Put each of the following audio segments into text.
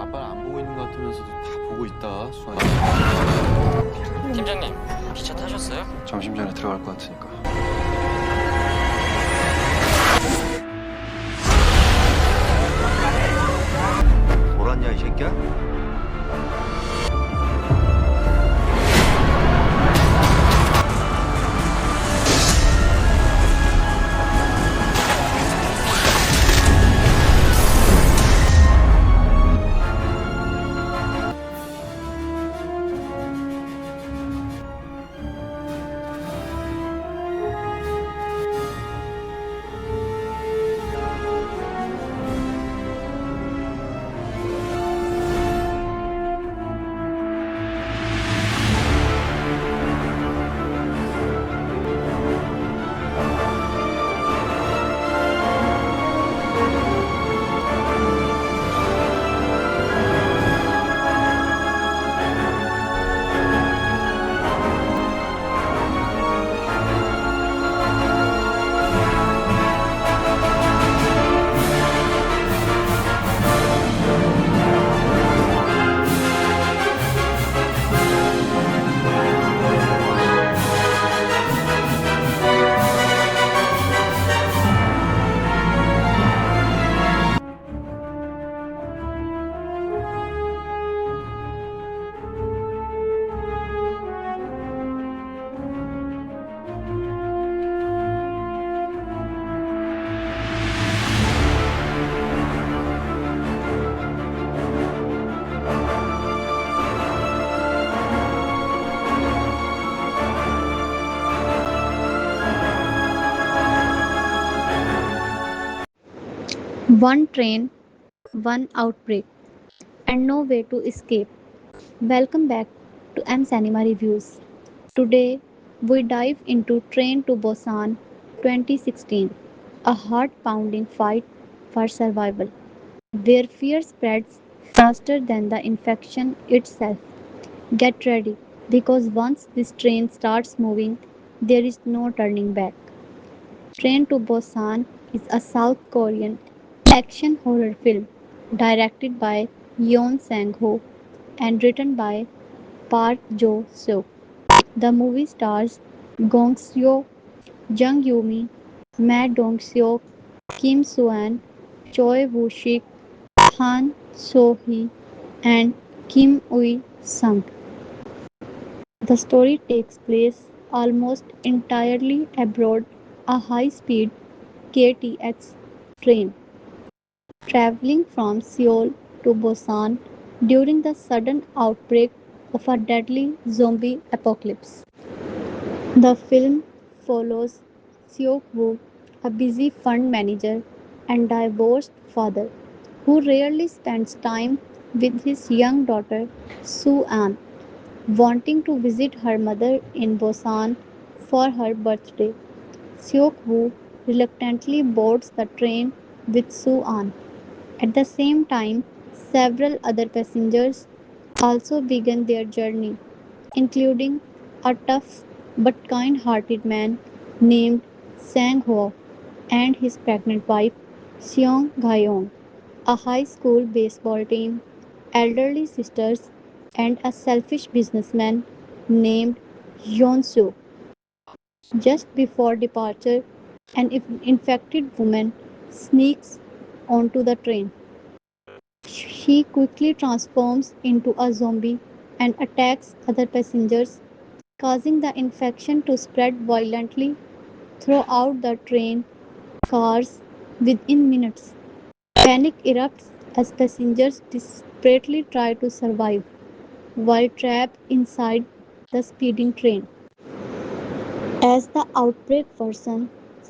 아빠를 안 보고 있는 것 같으면서도 다 보고 있다, 수환이. 팀장님, 기차 타셨어요? 점심 전에 들어갈 것 같으니까. 돌았냐, 이 새끼야? One train, one outbreak, and no way to escape. Welcome back to M Cinema Reviews. Today, we dive into Train to Busan 2016, a heart pounding fight for survival, where fear spreads faster than the infection itself. Get ready, because once this train starts moving, there is no turning back. Train to Busan is a South Korean action horror film directed by Yeon Sang-ho and written by Park Jo-seok. The movie stars Gong Yoo, Jung Yu-mi, Ma Dong-seok, Kim Soo-an, Choi Woo-shik, Han So-hee, and Kim Ui-sung. The story takes place almost entirely aboard a high-speed KTX train traveling from Seoul to Busan during the sudden outbreak of a deadly zombie apocalypse. The film follows Seok-woo, a busy fund manager and divorced father who rarely spends time with his young daughter Soo-an, wanting to visit her mother in Busan for her birthday. Seok-woo reluctantly boards the train with Soo-an. At the same time, several other passengers also begin their journey, including a tough but kind-hearted man named Sang-ho and his pregnant wife Seong Ga-yeon, a high school baseball team, elderly sisters, and a selfish businessman named Yeon-soo. Just before departure, an infected woman sneaks onto the train. She quickly transforms into a zombie and attacks other passengers, causing the infection to spread violently throughout the train cars within minutes. Panic erupts as passengers desperately try to survive while trapped inside the speeding train. As the outbreak worsens,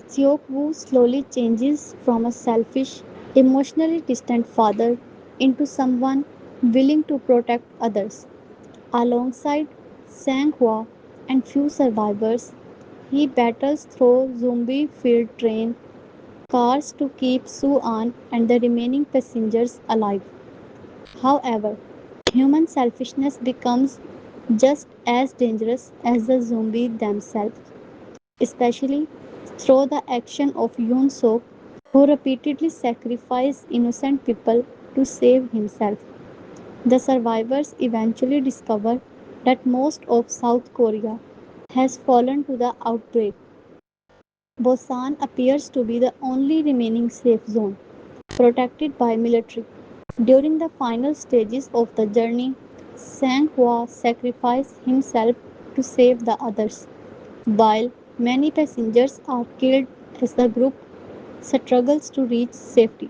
Seok-woo slowly changes from a selfish, emotionally distant father into someone willing to protect others. Alongside Sang-hwa and few survivors, he battles through zombie-filled train cars to keep Soo-an and the remaining passengers alive. However, human selfishness becomes just as dangerous as the zombies themselves, especially through the action of Yoon Sok, who repeatedly sacrificed innocent people to save himself. The survivors eventually discover that most of South Korea has fallen to the outbreak. Busan appears to be the only remaining safe zone, protected by military. During the final stages of the journey, Sang-hwa sacrifices himself to save the others, while many passengers are killed as the group struggles to reach safety.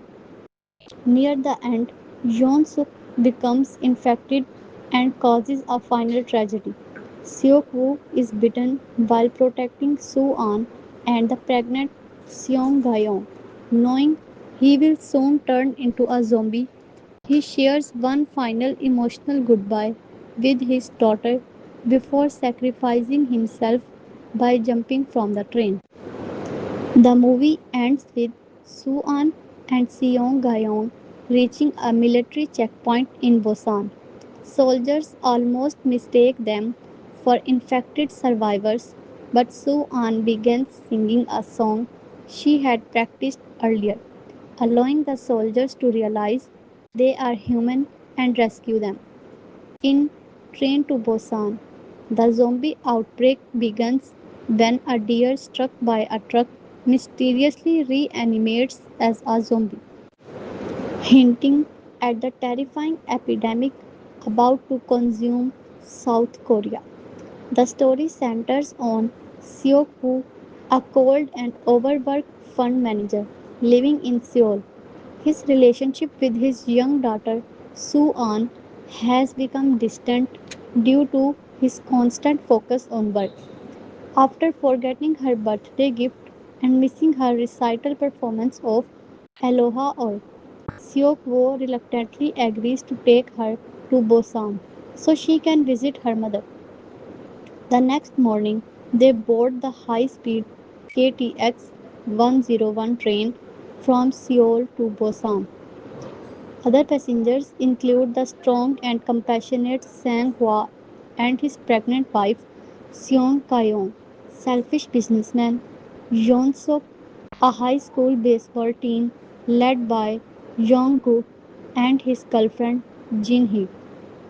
Near the end, Yeon-suk becomes infected and causes a final tragedy. Seok-woo is bitten while protecting Soo-an and the pregnant Seong-gyeong. Knowing he will soon turn into a zombie, he shares one final emotional goodbye with his daughter before sacrificing himself by jumping from the train. The movie ends with Soo-an and Seong-gyeong reaching a military checkpoint in Busan. Soldiers almost mistake them for infected survivors, but Soo-an begins singing a song she had practiced earlier, allowing the soldiers to realize they are human and rescue them. In Train to Busan, the zombie outbreak begins when a deer struck by a truck mysteriously reanimates as a zombie, hinting at the terrifying epidemic about to consume South Korea. The story centers on Seok-woo, a cold and overworked fund manager living in Seoul. His relationship with his young daughter Soo-an has become distant due to his constant focus on work. After forgetting her birthday gift and missing her recital performance of Aloha Oil, Seok-woo reluctantly agrees to take her to Busan so she can visit her mother. The next morning, they board the high-speed KTX 101 train from Seoul to Busan. Other passengers include the strong and compassionate Sang-hwa and his pregnant wife Seong Kayon, selfish businessman Yeon-suk, a high school baseball team led by Jung-kook and his girlfriend Jin-hee,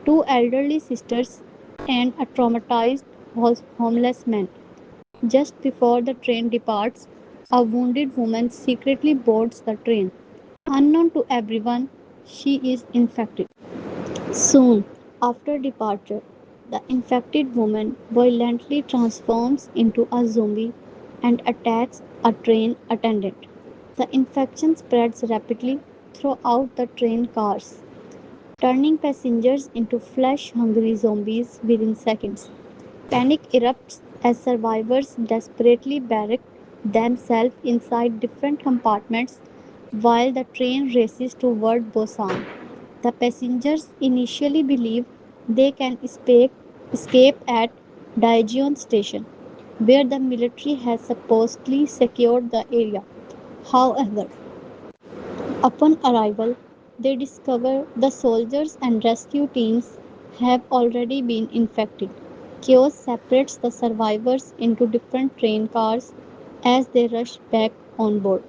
two elderly sisters, and a traumatized homeless man. Just before the train departs, a wounded woman secretly boards the train. Unknown to everyone, she is infected. Soon after departure, the infected woman violently transforms into a zombie and attacks a train attendant. The infection spreads rapidly throughout the train cars, turning passengers into flesh hungry zombies within seconds. Panic erupts as survivors desperately barrack themselves inside different compartments while the train races toward Busan. The passengers initially believe they can escape at Daejeon station, where the military has supposedly secured the area. However, upon arrival, they discover the soldiers and rescue teams have already been infected. Chaos separates the survivors into different train cars as they rush back on board.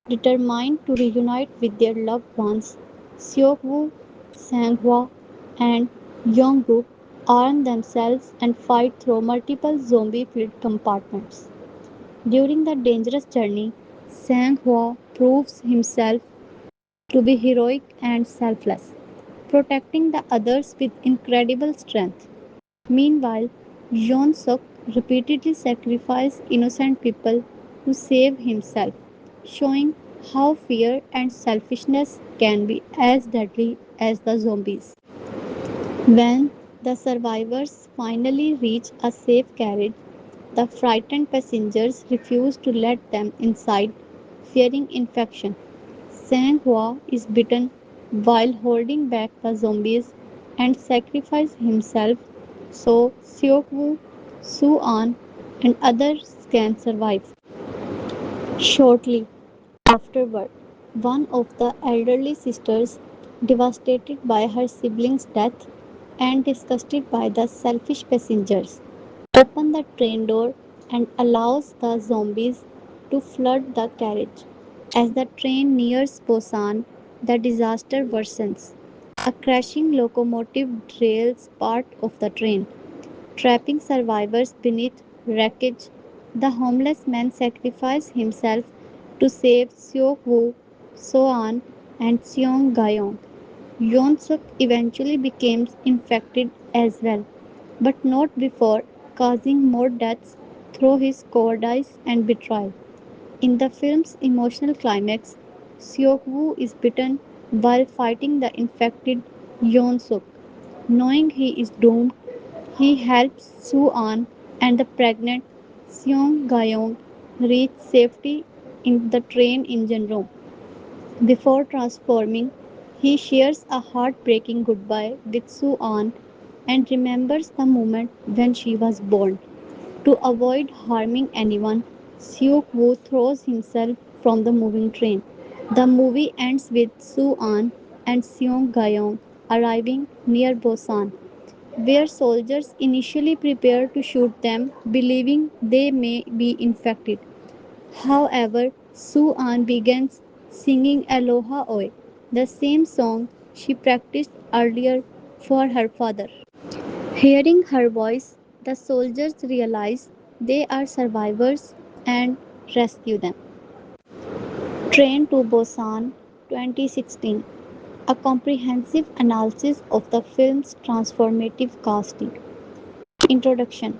Determined to reunite with their loved ones, Seok-woo, Sang-hwa, and Yong-guk arm themselves and fight through multiple zombie-filled compartments. During the dangerous journey, Sang-hwa proves himself to be heroic and selfless, protecting the others with incredible strength. Meanwhile, Yeon-suk repeatedly sacrificed innocent people to save himself, showing how fear and selfishness can be as deadly as the zombies. When the survivors finally reach a safe carriage, the frightened passengers refuse to let them inside, fearing infection. Sang-hwa is bitten while holding back the zombies and sacrifices himself so Seok-woo, Soo-an, and others can survive. Shortly afterward, one of the elderly sisters, devastated by her sibling's death and disgusted by the selfish passengers, opens the train door and allows the zombies to flood the carriage. As the train nears Busan, the disaster worsens. A crashing locomotive derails part of the train, trapping survivors beneath wreckage. The homeless man sacrifices himself to save Seok Woo, So-an, and Seong Gayong. Yeon-suk eventually becomes infected as well, but not before causing more deaths through his cowardice and betrayal. In the film's emotional climax, Seok-woo is bitten while fighting the infected Yeon-suk. Knowing he is doomed, he helps Soo-an and the pregnant Seong Gayong reach safety in the train engine room. Before transforming, he shares a heartbreaking goodbye with Soo-an and remembers the moment when she was born. To avoid harming anyone, Seok-woo throws himself from the moving train. The movie ends with Soo-an and Seong Gayong arriving near Busan, where soldiers initially prepare to shoot them, believing they may be infected. However, Soo-an begins singing Aloha Oe, the same song she practiced earlier for her father. Hearing her voice, the soldiers realize they are survivors and rescue them. Train to Busan 2016, a comprehensive analysis of the film's transformative casting. Introduction.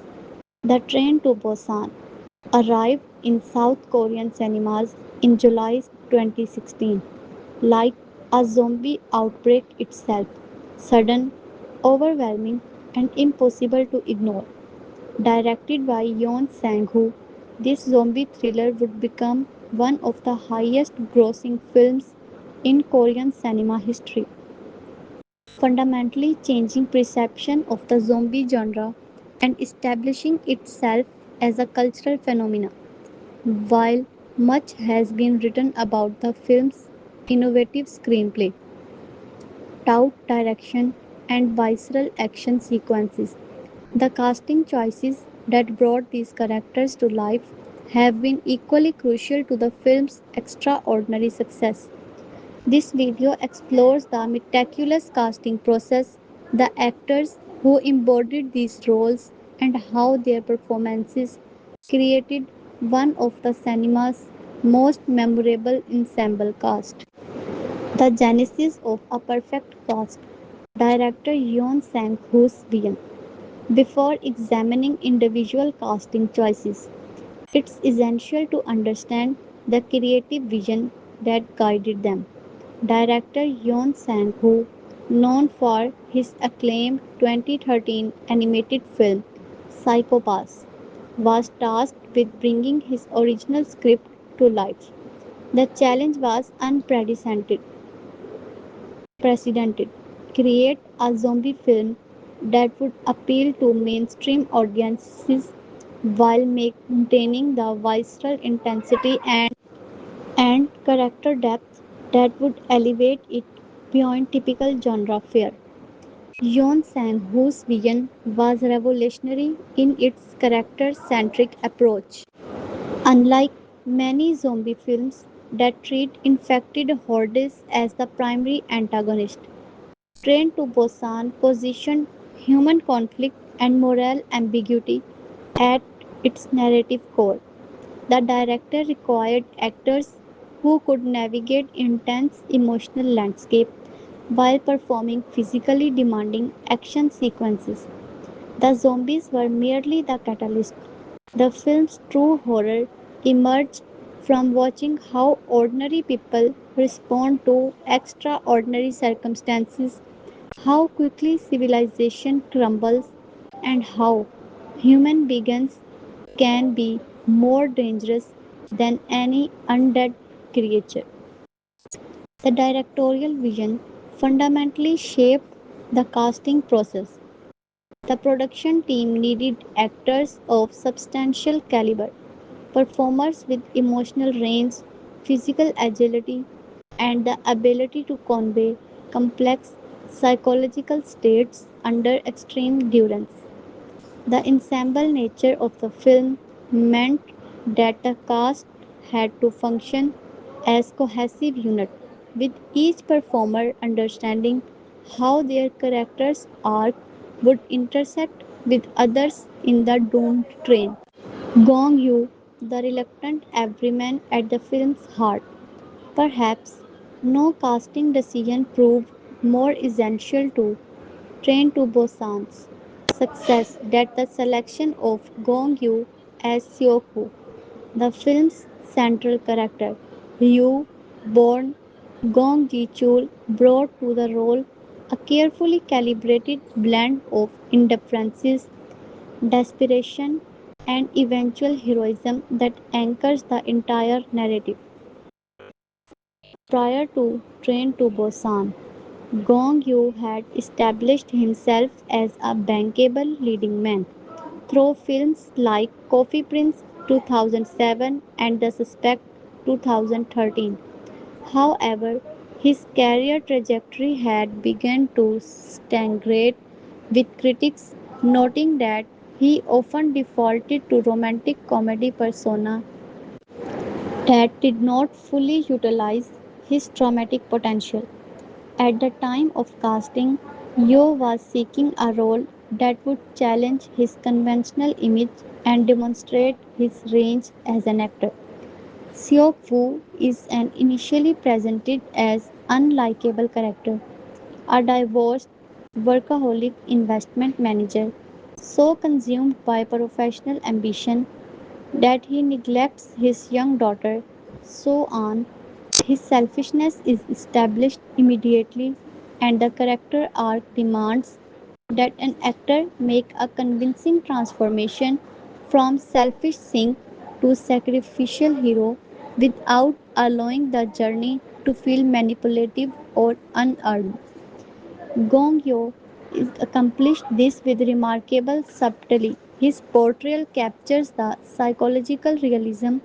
The Train to Busan arrived in South Korean cinemas in July 2016, like a zombie outbreak itself, sudden, overwhelming, and impossible to ignore. Directed by Yeon Sang-woo, this zombie thriller would become one of the highest grossing films in Korean cinema history, fundamentally changing perception of the zombie genre and establishing itself as a cultural phenomenon. While much has been written about the film's innovative screenplay, taut direction, and visceral action sequences, the casting choices that brought these characters to life have been equally crucial to the film's extraordinary success. This video explores the meticulous casting process, the actors who embodied these roles, and how their performances created one of the cinema's most memorable ensemble cast. The genesis of a perfect cast. Director Yeon Sang-woo's vision. Before examining individual casting choices, it's essential to understand the creative vision that guided them. Director Yeon Sang-woo, known for his acclaimed 2013 animated film Psycho-Pass, was tasked with bringing his original script to life. The challenge was unprecedented. Create a zombie film that would appeal to mainstream audiences while maintaining the visceral intensity and character depth that would elevate it beyond typical genre fare. Yeon Sang-woo's vision was revolutionary in its character-centric approach. Unlike many zombie films that treat infected hordes as the primary antagonist, Train to Busan positioned human conflict and moral ambiguity at its narrative core. The director required actors who could navigate intense emotional landscape while performing physically demanding action sequences. The zombies were merely the catalyst. The film's true horror emerged from watching how ordinary people respond to extraordinary circumstances, how quickly civilization crumbles, and how human beings can be more dangerous than any undead creature. The directorial vision fundamentally shaped the casting process. The production team needed actors of substantial caliber, performers with emotional range, physical agility, and the ability to convey complex psychological states under extreme duress. The ensemble nature of the film meant that the cast had to function as cohesive unit, with each performer understanding how their characters' arc would intersect with others in the doomed train. Gong Yoo, the reluctant everyman at the film's heart. Perhaps no casting decision proved more essential to Train to Busan's success than the selection of Gong Yoo as Seok-woo, the film's central character. Yoo, born Gong Ji-chul, brought to the role a carefully calibrated blend of indifference, desperation, and eventual heroism that anchors the entire narrative. Prior to Train to Busan, Gong Yoo had established himself as a bankable leading man through films like Coffee Prince 2007 and The Suspect 2013. However, his career trajectory had begun to stagnate, with critics noting that he often defaulted to romantic comedy persona that did not fully utilize his dramatic potential. At the time of casting, Yo was seeking a role that would challenge his conventional image and demonstrate his range as an actor. Seok Woo is an initially presented as unlikable character, a divorced workaholic investment manager, so consumed by professional ambition that he neglects his young daughter. So on, his selfishness is established immediately, and the character arc demands that an actor make a convincing transformation from selfish sink to sacrificial hero without allowing the journey to feel manipulative or unearned. Gong Yoo accomplished this with remarkable subtlety. His portrayal captures the psychological realism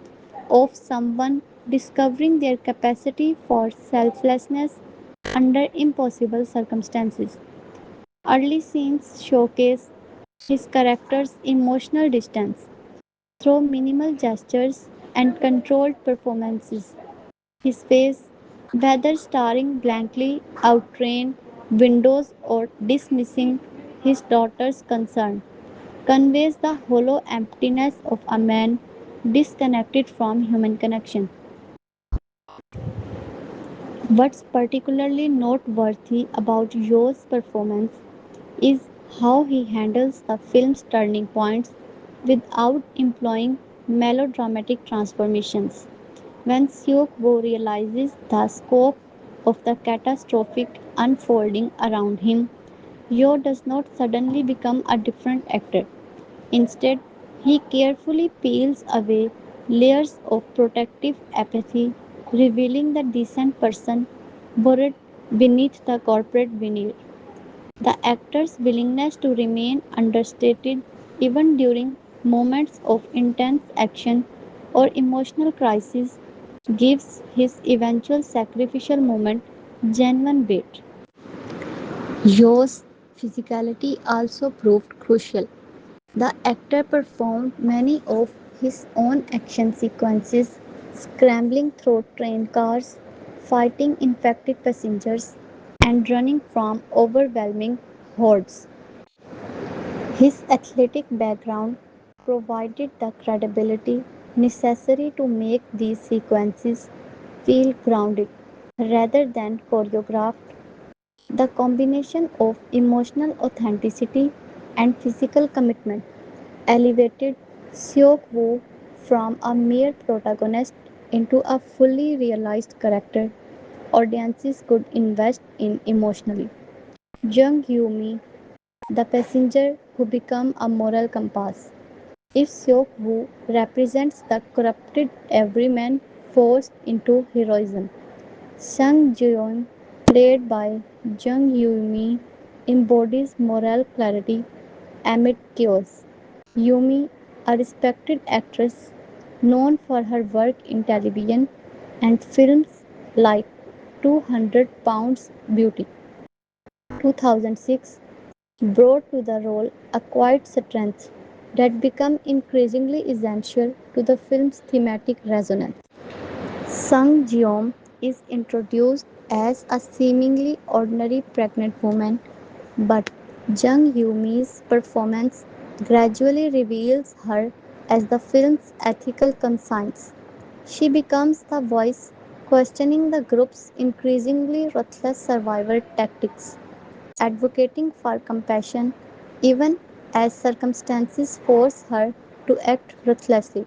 of someone discovering their capacity for selflessness under impossible circumstances. Early scenes showcase his character's emotional distance through minimal gestures and controlled performances. His face, whether staring blankly outrained windows or dismissing his daughter's concern, conveys the hollow emptiness of a man disconnected from human connection. What's particularly noteworthy about Yo's performance is how he handles the film's turning points without employing melodramatic transformations. When Seok Woo realizes the scope of the catastrophic unfolding around him, Yo does not suddenly become a different actor. Instead, he carefully peels away layers of protective apathy, revealing the decent person buried beneath the corporate veneer. The actor's willingness to remain understated even during moments of intense action or emotional crisis gives his eventual sacrificial moment genuine weight. Yo's physicality also proved crucial. The actor performed many of his own action sequences, scrambling through train cars, fighting infected passengers, and running from overwhelming hordes. His athletic background provided the credibility necessary to make these sequences feel grounded rather than choreographed. The combination of emotional authenticity and physical commitment elevated Seok Woo from a mere protagonist into a fully realized character audiences could invest in emotionally. Jung Yu-mi, the passenger who became a moral compass. If Seok Woo represents the corrupted everyman forced into heroism, Sung Jeon, played by Jung Yu-mi, embodies moral clarity amid chaos. Yumi, a respected actress known for her work in television and films like 200 Pounds Beauty 2006, brought to the role a quiet strength that became increasingly essential to the film's thematic resonance. Sung Jeom is introduced as a seemingly ordinary pregnant woman, but Jung Yu-mi's performance gradually reveals her as the film's ethical conscience. She becomes the voice questioning the group's increasingly ruthless survival tactics, advocating for compassion even as circumstances force her to act ruthlessly.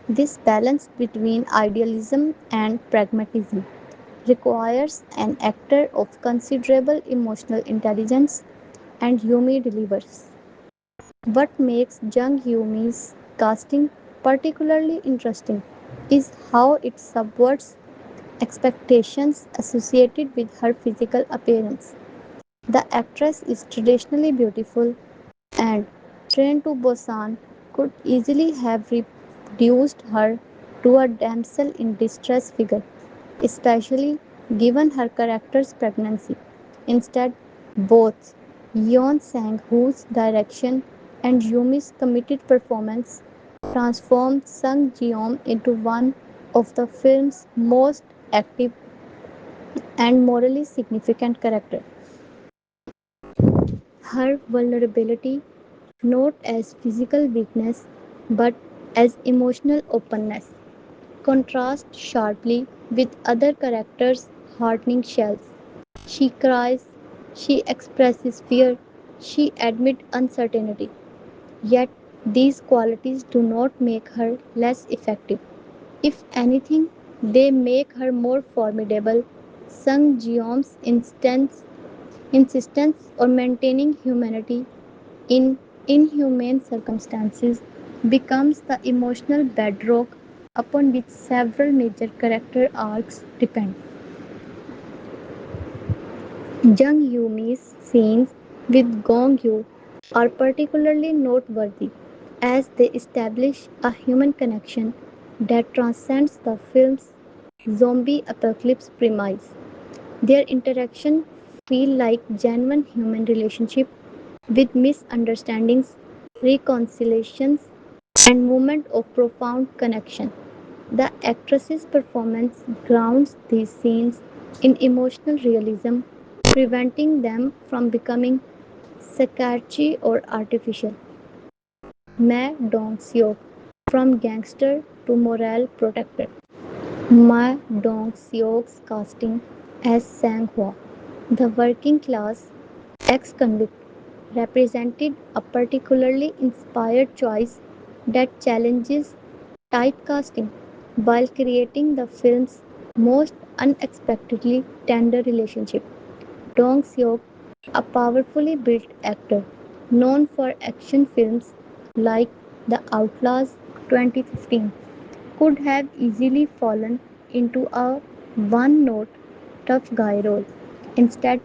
This balance between idealism and pragmatism requires an actor of considerable emotional intelligence, and Yumi delivers. What makes Jung Yumi's casting particularly interesting is how it subverts expectations associated with her physical appearance. The actress is traditionally beautiful and trained to Busan could easily have reduced her to a damsel in distress figure, especially given her character's pregnancy. Instead, both Yeon Sang-woo's direction and Yumi's committed performance transformed Sung Ji-yeon into one of the film's most active and morally significant characters. Her vulnerability, not as physical weakness but as emotional openness, contrasts sharply with other characters' hardening shells. She cries, she expresses fear, she admits uncertainty. Yet these qualities do not make her less effective. If anything, they make her more formidable. Sung Jeom's insistence on maintaining humanity in inhumane circumstances becomes the emotional bedrock upon which several major character arcs depend. Jung Yu-mi's scenes with Gong Yoo are particularly noteworthy as they establish a human connection that transcends the film's zombie apocalypse premise. Their interaction feel like genuine human relationship with misunderstandings, reconciliations, and moments of profound connection. The actress's performance grounds these scenes in emotional realism, preventing them from becoming sketchy or artificial. Ma Dong-seok, from gangster to moral protector. Ma Dong-seok's casting as Sang-hwa, the working class ex-convict, represented a particularly inspired choice that challenges typecasting while creating the film's most unexpectedly tender relationship. Dong-seok, a powerfully built actor known for action films like The Outlaws 2015, could have easily fallen into a one-note tough guy role. Instead,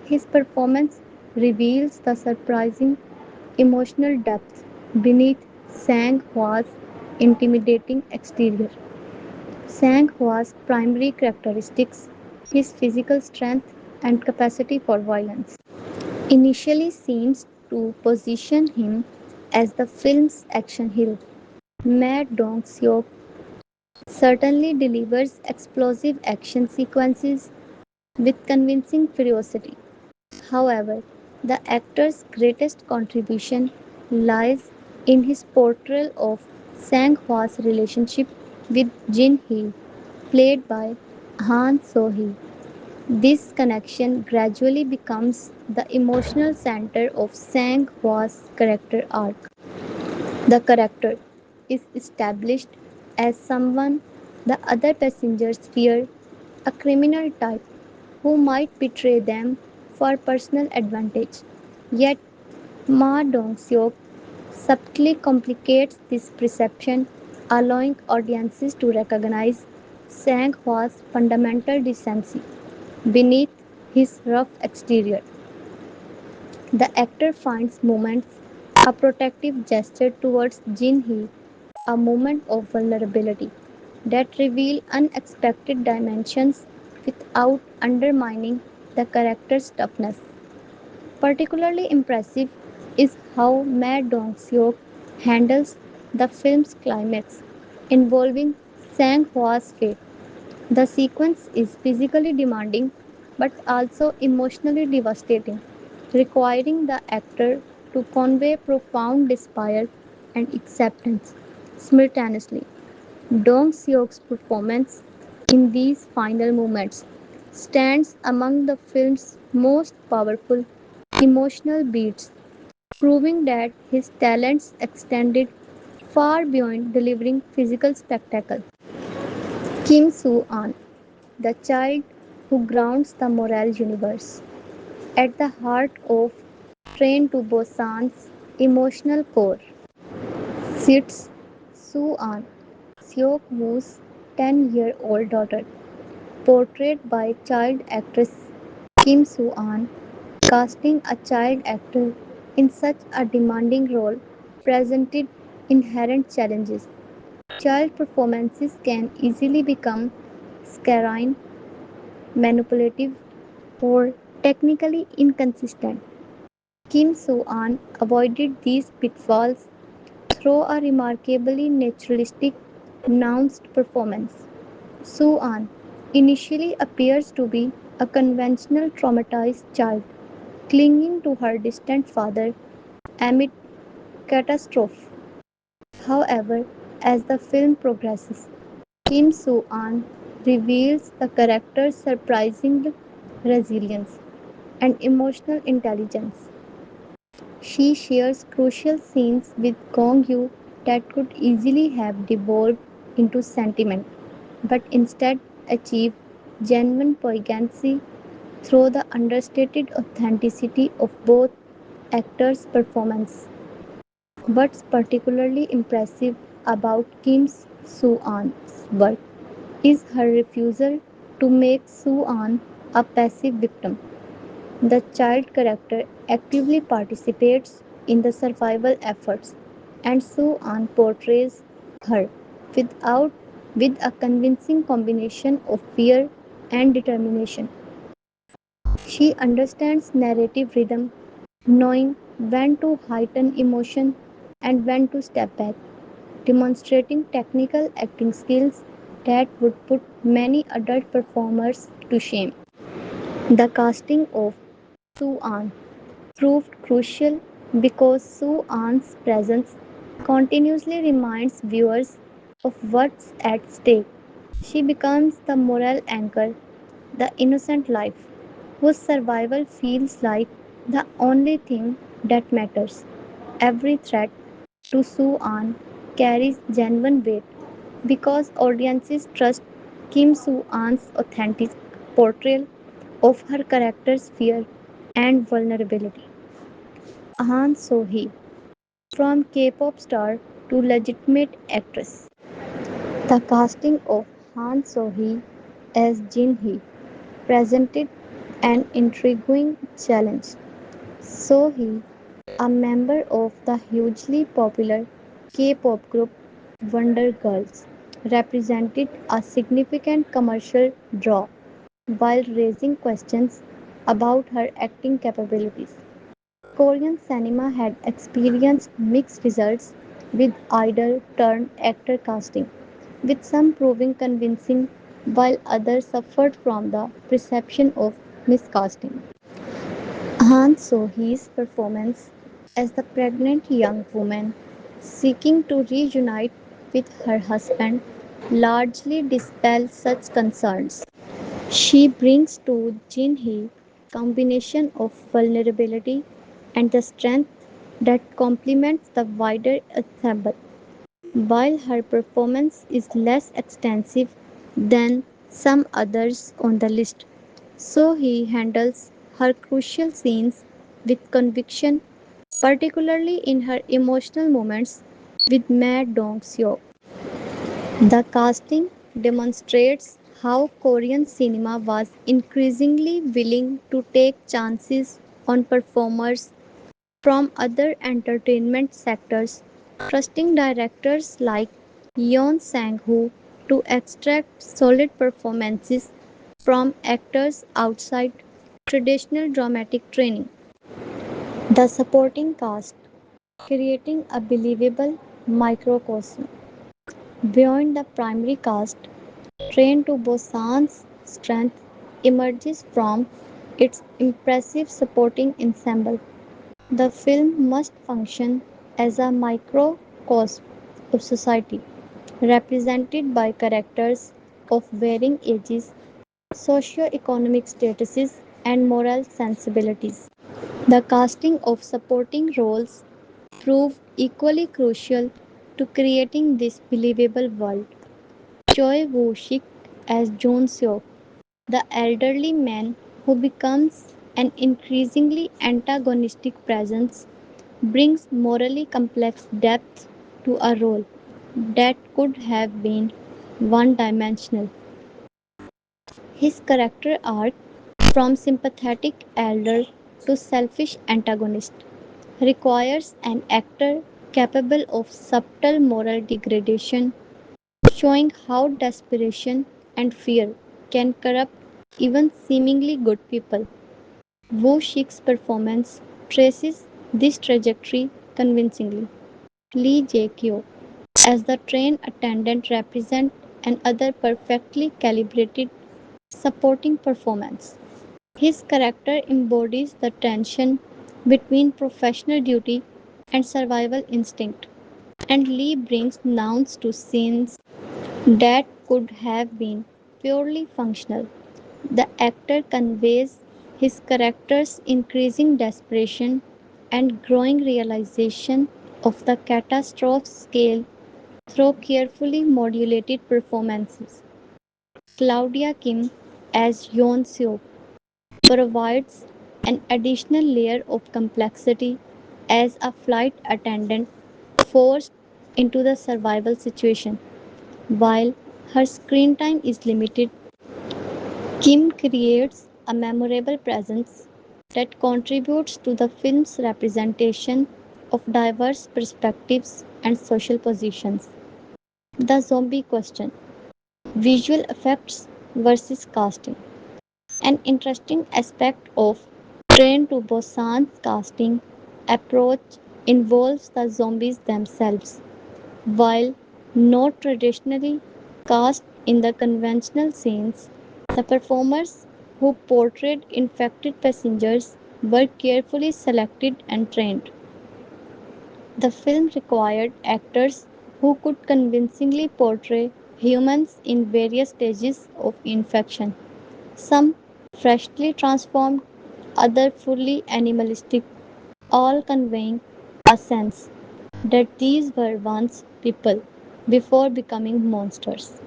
his performance reveals the surprising emotional depth beneath Sang-hwa's intimidating exterior. Sang-hwa's primary characteristics, his physical strength and capacity for violence, initially seems to position him as the film's action hero. Ma Dong-seok certainly delivers explosive action sequences with convincing ferocity. However, the actor's greatest contribution lies in his portrayal of Sang-hwa's relationship with Jin-hee, played by Han So-hee. This connection gradually becomes the emotional center of Sang-hwa's character arc. The character is established as someone the other passengers fear, a criminal type who might betray them for personal advantage. Yet Ma Dong-seok subtly complicates this perception, allowing audiences to recognize Sang-hwa's fundamental decency beneath his rough exterior. The actor finds moments a protective gesture towards Jin-hee, a moment of vulnerability that reveal unexpected dimensions without undermining the character's toughness. Particularly impressive is how Ma Dong-seok handles the film's climax involving Sang-hwa's fate. The sequence is physically demanding but also emotionally devastating, requiring the actor to convey profound despair and acceptance simultaneously. Dong-seok's performance in these final moments stands among the film's most powerful emotional beats, proving that his talents extended far beyond delivering physical spectacle. Kim Soo-an, the child who grounds the moral universe, at the heart of Train to Busan's emotional core, sits Soo-an, Seok-woo's 10-year-old daughter, portrayed by child actress Kim Soo-an. Casting a child actor in such a demanding role presented inherent challenges. Child performances can easily become screen manipulative or technically inconsistent. Kim So-an avoided these pitfalls through a remarkably naturalistic, nuanced performance. So-an initially appears to be a conventional traumatized child clinging to her distant father amid catastrophe. However, as the film progresses, Kim Soo-an reveals the character's surprising resilience and emotional intelligence. She shares crucial scenes with Gong Yoo that could easily have devolved into sentiment, but instead achieve genuine poignancy through the understated authenticity of both actors' performances. What's particularly impressive about Kim Soo-an's work is her refusal to make Soo-an a passive victim. The child character actively participates in the survival efforts, and Soo-an portrays her without with a convincing combination of fear and determination. She understands narrative rhythm, knowing when to heighten emotion and when to step back, demonstrating technical acting skills that would put many adult performers to shame. The casting of Soo-an proved crucial because Soo-an's presence continuously reminds viewers of what's at stake. She becomes the moral anchor, the innocent life, whose survival feels like the only thing that matters. Every threat to Soo-an carries genuine weight because audiences trust Kim Soo-an's authentic portrayal of her character's fear and vulnerability. Han So-hee, from K-pop star to legitimate actress. The casting of Han So-hee as Jin-hee presented an intriguing challenge. So-hee, a member of the hugely popular K-pop group Wonder Girls, represented a significant commercial draw while raising questions about her acting capabilities. Korean cinema had experienced mixed results with idol turned actor casting, with some proving convincing while others suffered from the perception of miscasting. Han So-hee's performance as the pregnant young woman seeking to reunite with her husband largely dispels such concerns. She brings to Jin-hee combination of vulnerability and the strength that complements the wider ensemble. While her performance is less extensive than some others on the list, so he handles her crucial scenes with conviction, particularly in her emotional moments with Ma Dong-seok. The casting demonstrates how Korean cinema was increasingly willing to take chances on performers from other entertainment sectors, trusting directors like Yeon Sang-woo to extract solid performances from actors outside traditional dramatic training. The supporting cast, creating a believable microcosm beyond the primary cast, Train to Busan's strength emerges from its impressive supporting ensemble. The film must function as a microcosm of society, represented by characters of varying ages, socio-economic statuses, and moral sensibilities. The casting of supporting roles proved equally crucial to creating this believable world. Choi Woo-shik as Joon-seok, the elderly man who becomes an increasingly antagonistic presence, brings morally complex depth to a role that could have been one-dimensional. His character arc, from sympathetic elder to selfish antagonist, requires an actor capable of subtle moral degradation, showing how desperation and fear can corrupt even seemingly good people. Woo Shik's performance traces this trajectory convincingly. Lee Jae-kyo, as the train attendant, represents another perfectly calibrated supporting performance. His character embodies the tension between professional duty and survival instinct, and Lee brings nouns to scenes that could have been purely functional. The actor conveys his character's increasing desperation and growing realization of the catastrophe's scale through carefully modulated performances. Claudia Kim as Yeon Seok provides an additional layer of complexity as a flight attendant forced into the survival situation. While her screen time is limited, Kim creates a memorable presence that contributes to the film's representation of diverse perspectives and social positions. The zombie question: visual effects versus casting. An interesting aspect of Train to Busan's casting approach involves the zombies themselves. While not traditionally cast in the conventional scenes, the performers who portrayed infected passengers were carefully selected and trained. The film required actors who could convincingly portray humans in various stages of infection, some freshly transformed, others fully animalistic, all conveying a sense that these were once people before becoming monsters.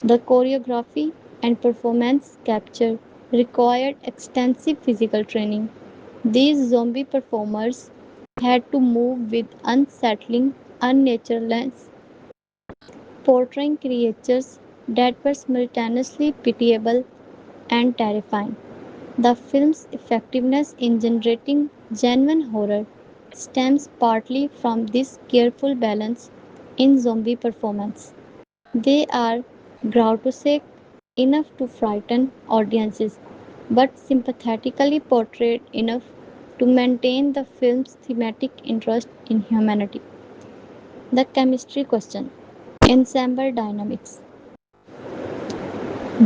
The choreography and performance capture required extensive physical training. These zombie performers had to move with unsettling unnaturalness, portraying creatures that were simultaneously pitiable and terrifying. The film's effectiveness in generating genuine horror stems partly from this careful balance in zombie performance. They are grotesque enough to frighten audiences, but sympathetically portrayed enough to maintain the film's thematic interest in humanity. The chemistry question: ensemble dynamics.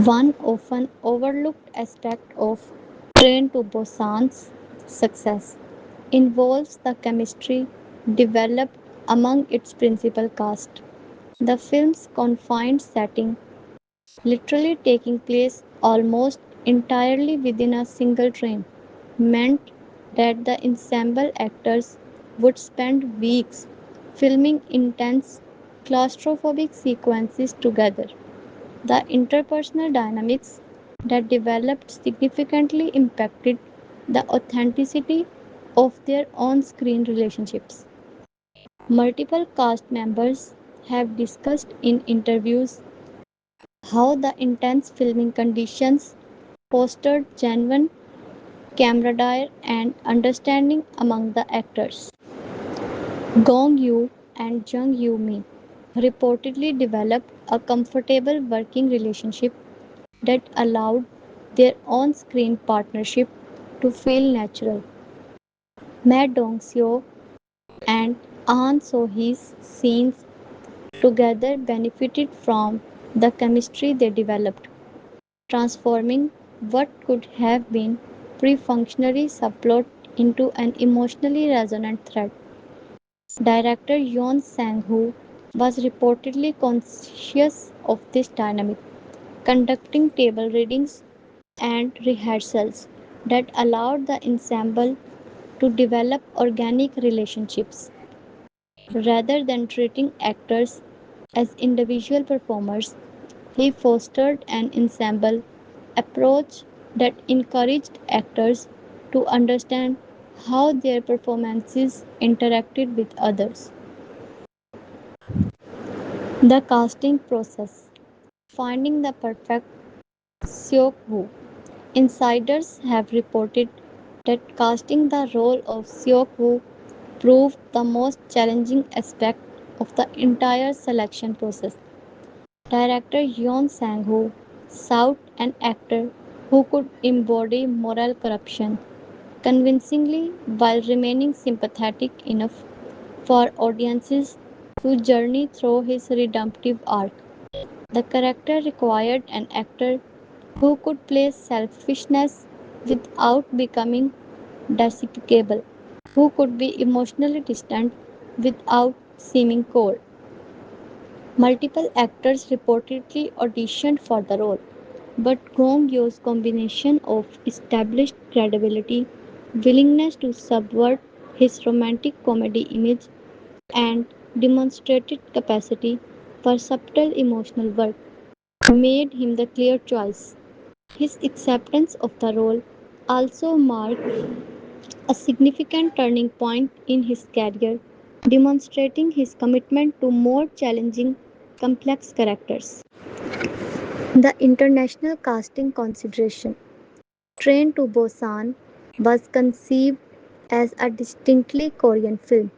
One often overlooked aspect of Train to Busan's success involves the chemistry developed among its principal cast. The film's confined setting, literally taking place almost entirely within a single train, meant that the ensemble actors would spend weeks filming intense claustrophobic sequences together. The interpersonal dynamics that developed significantly impacted the authenticity of their on screen relationships. Multiple cast members have discussed in interviews how the intense filming conditions fostered genuine camaraderie and understanding among the actors. Gong Yoo and Jung Yu-mi reportedly developed a comfortable working relationship that allowed their on-screen partnership to feel natural. Ma Dong-seok and Ahn So-hee's scenes together benefited from the chemistry they developed, transforming what could have been pre-functionary subplot into an emotionally resonant thread. Director Yeon Sang-woo was reportedly conscious of this dynamic, conducting table readings and rehearsals that allowed the ensemble to develop organic relationships. Rather than treating actors as individual performers, he fostered an ensemble approach that encouraged actors to understand how their performances interacted with others. The casting process. Finding the perfect Seok Woo. Insiders have reported that casting the role of Seok Woo proved the most challenging aspect of the entire selection process. Director Yeon Sang-ho sought an actor who could embody moral corruption convincingly while remaining sympathetic enough for audiences to journey through his redemptive arc. The character required an actor who could play selfishness without becoming despicable, who could be emotionally distant without seeming cold. Multiple actors reportedly auditioned for the role, but Gong Yoo's combination of established credibility, willingness to subvert his romantic comedy image, and demonstrated capacity for subtle emotional work made him the clear choice. His acceptance of the role also marked a significant turning point in his career, demonstrating his commitment to more challenging, complex characters. The international casting consideration. Train to Busan was conceived as a distinctly Korean film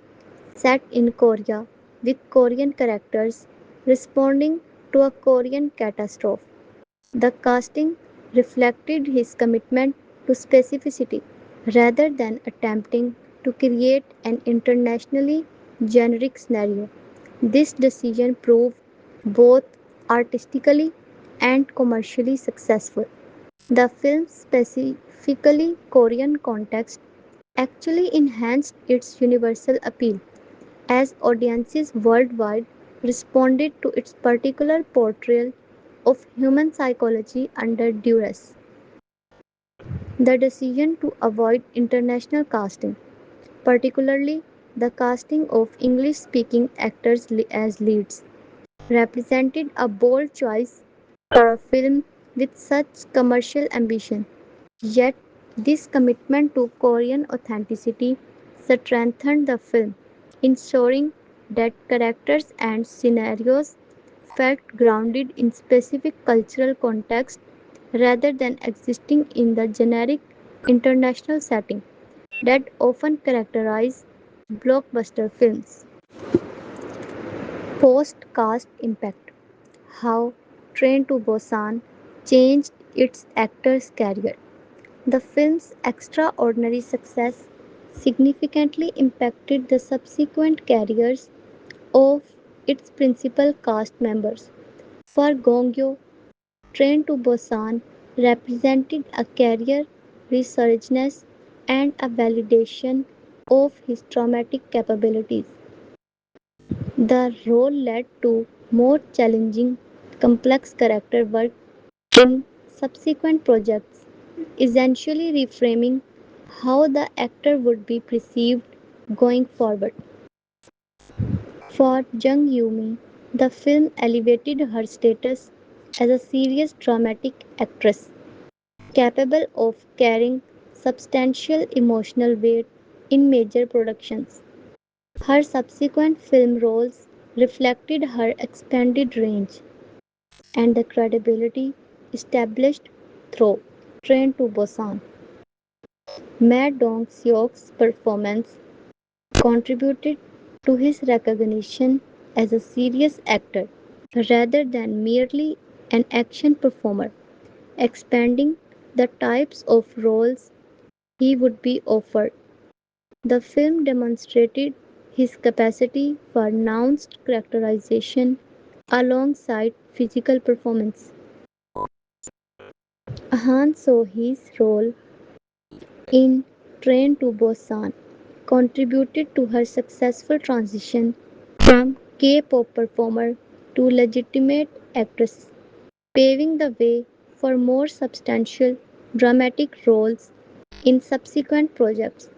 set in Korea with Korean characters responding to a Korean catastrophe. The casting reflected his commitment to specificity rather than attempting to create an internationally generic scenario. This decision proved both artistically and commercially successful. The film's specifically Korean context actually enhanced its universal appeal as audiences worldwide responded to its particular portrayal of human psychology under duress. The decision to avoid international casting, particularly the casting of English speaking actors as leads, represented a bold choice for a film with such commercial ambition. Yet, this commitment to Korean authenticity strengthened the film, ensuring that characters and scenarios felt grounded in specific cultural context rather than existing in the generic international setting that often characterize blockbuster films. Post-cast impact. How Train to Busan changed its actor's career. The film's extraordinary success significantly impacted the subsequent careers of its principal cast members. For Gong Yoo, Train to Busan represented a career resurgence and a validation of his dramatic capabilities. The role led to more challenging, complex character work in subsequent projects, essentially reframing how the actor would be perceived going forward. For Jung Yu-mi, the film elevated her status as a serious dramatic actress, capable of carrying substantial emotional weight in major productions. Her subsequent film roles reflected her expanded range and the credibility established through Train to Busan. Ma Dong-seok's performance contributed to his recognition as a serious actor rather than merely an action performer, expanding the types of roles he would be offered. The film demonstrated his capacity for nuanced characterization alongside physical performance. Han So-hye's role in Train to Busan contributed to her successful transition from K-pop performer to legitimate actress, paving the way for more substantial dramatic roles in subsequent projects.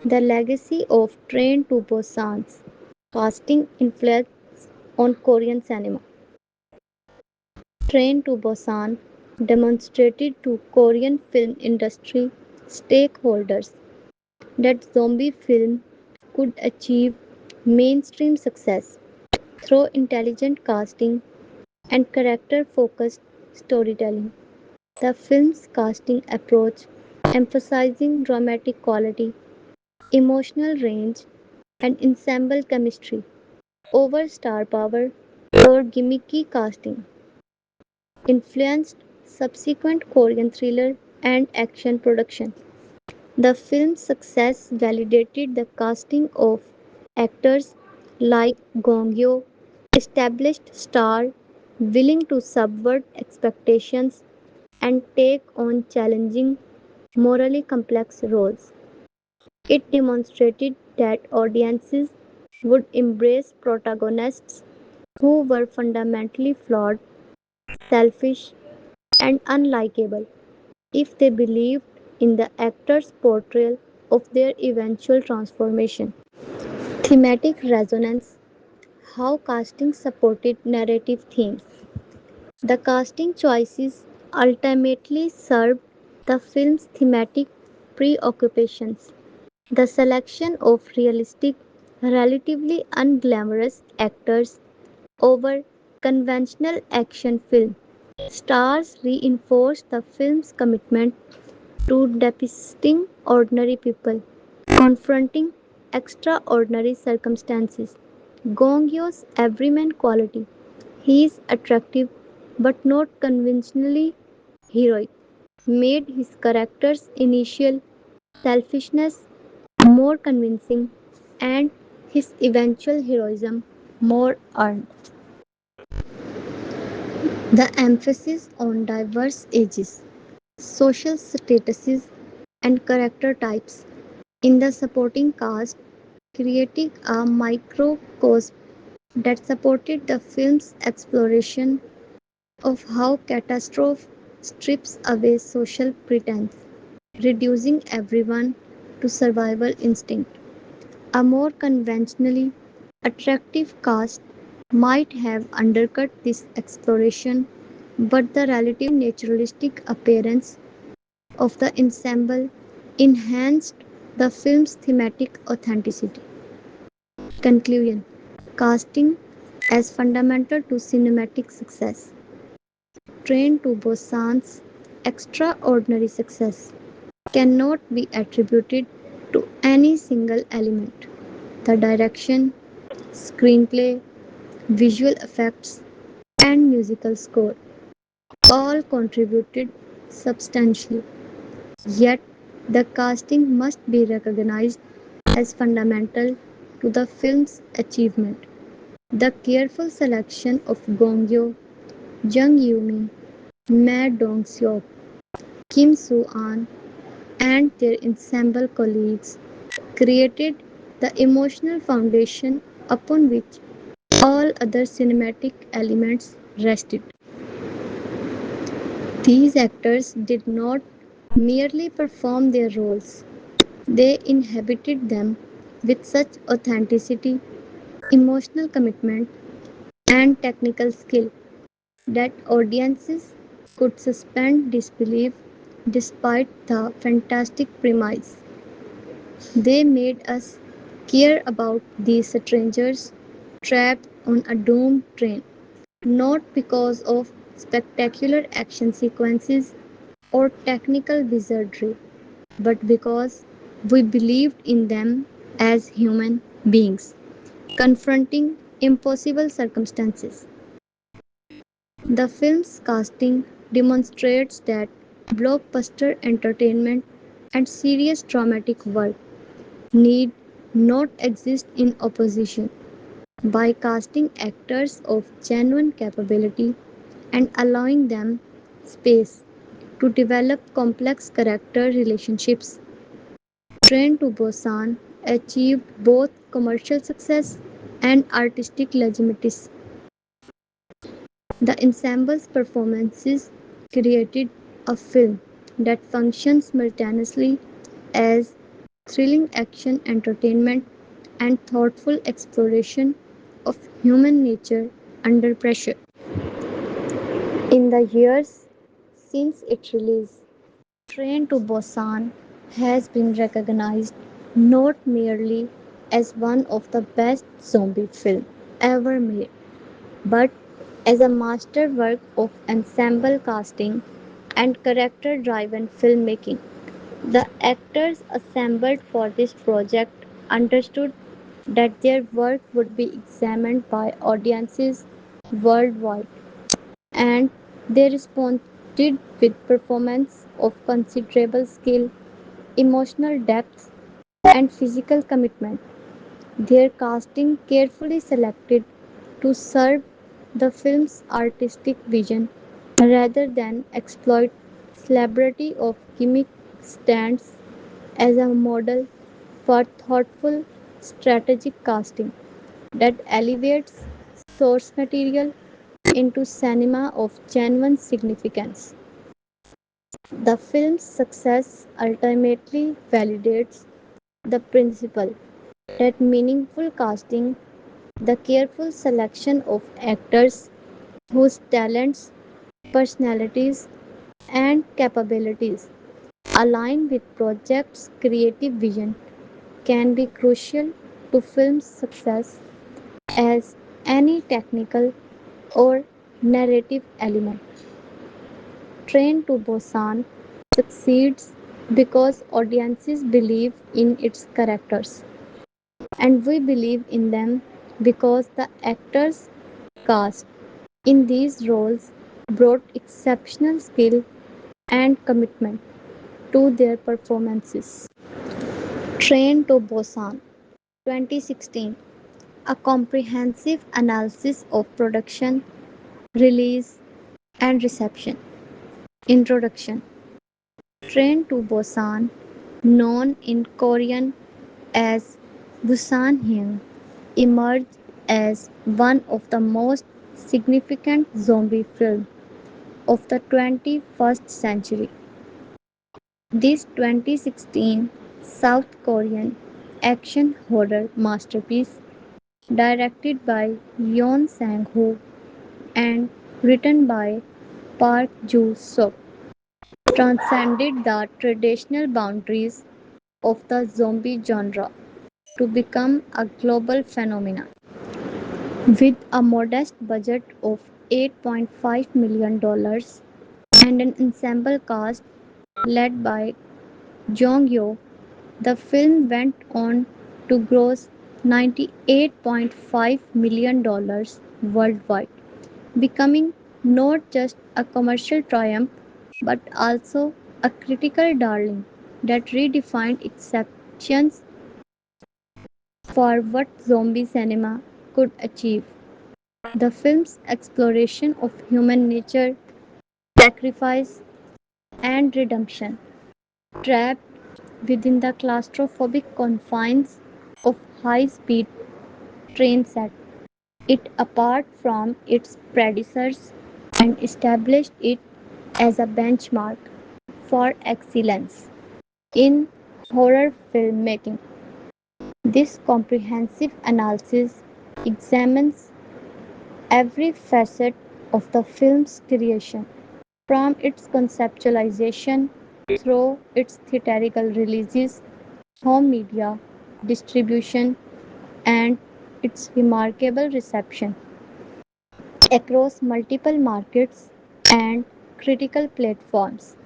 The legacy of Train to Busan's casting influence on Korean cinema. Train to Busan demonstrated to Korean film industry stakeholders that zombie film could achieve mainstream success through intelligent casting and character focused storytelling. The film's casting approach, emphasizing dramatic quality, emotional range, and ensemble chemistry over star power or gimmicky casting, influenced subsequent Korean thriller and action production. The film's success validated the casting of actors like Gong Yoo, established star willing to subvert expectations and take on challenging, morally complex roles. It demonstrated that audiences would embrace protagonists who were fundamentally flawed, selfish, and unlikable if they believed in the actor's portrayal of their eventual transformation. Thematic resonance. How casting supported narrative themes. The casting choices ultimately served the film's thematic preoccupations. The selection of realistic, relatively unglamorous actors over conventional action film stars reinforced the film's commitment to depicting ordinary people confronting extraordinary circumstances. Gong Yo's everyman quality. He is attractive but not conventionally heroic, made his character's initial selfishness more convincing and his eventual heroism more earned. The emphasis on diverse ages, social statuses, and character types in the supporting cast creating a microcosm that supported the film's exploration of how catastrophe strips away social pretense, reducing everyone to survival instinct. A more conventionally attractive cast might have undercut this exploration, but the relatively naturalistic appearance of the ensemble enhanced the film's thematic authenticity. Conclusion. Casting as fundamental to cinematic success. Train to Busan's extraordinary success cannot be attributed to any single element. The direction, screenplay, visual effects, and musical score all contributed substantially. Yet, the casting must be recognized as fundamental to the film's achievement. The careful selection of Gong Yoo, Jung Yu-mi, Ma Dong-seok, Kim Soo-an, and their ensemble colleagues created the emotional foundation upon which all other cinematic elements rested. These actors did not merely perform their roles, they inhabited them with such authenticity, emotional commitment, and technical skill that audiences could suspend disbelief despite the fantastic premise. They made us care about these strangers trapped on a doomed train, not because of spectacular action sequences or technical wizardry, but because we believed in them as human beings confronting impossible circumstances. The film's casting demonstrates that blockbuster entertainment and serious dramatic work need not exist in opposition. by casting actors of genuine capability and allowing them space to develop complex character relationships. Train to Busan achieved both commercial success and artistic legitimacy. The ensemble's performances created a film that functions simultaneously as thrilling action entertainment and thoughtful exploration of human nature under pressure. In the years since its release, Train to Busan has been recognized not merely as one of the best zombie films ever made, but as a masterwork of ensemble casting and character driven filmmaking. The actors assembled for this project understood that their work would be examined by audiences worldwide, and they responded with performance of considerable skill, emotional depth, and physical commitment. Their casting, carefully selected to serve the film's artistic vision rather than exploit celebrity of gimmick, stands as a model for thoughtful strategic casting that elevates source material into cinema of genuine significance. The film's success ultimately validates the principle that meaningful casting, the careful selection of actors whose talents, personalities, and capabilities align with project's creative vision, can be crucial to film's success as any technical or narrative element. Train to Busan succeeds because audiences believe in its characters, and we believe in them because the actors cast in these roles brought exceptional skill and commitment to their performances. Train to Busan 2016, a comprehensive analysis of production, release, and reception. Introduction. Train to Busan, known in Korean as Busan Hyung, emerged as one of the most significant zombie films of the 21st century. This 2016 South Korean action horror masterpiece, directed by Yeon Sang-ho and written by Park Joo-seok, transcended the traditional boundaries of the zombie genre to become a global phenomenon. With a modest budget of $8.5 million and an ensemble cast led by Jung Yoo, the film went on to gross $98.5 million worldwide, becoming not just a commercial triumph but also a critical darling that redefined exceptions for what zombie cinema could achieve. The film's exploration of human nature, sacrifice, and redemption, trapped within the claustrophobic confines of high-speed train set it apart from its predecessors and established it as a benchmark for excellence in horror filmmaking. This comprehensive analysis examines every facet of the film's creation, from its conceptualization through its theatrical releases, home media distribution, and its remarkable reception across multiple markets and critical platforms.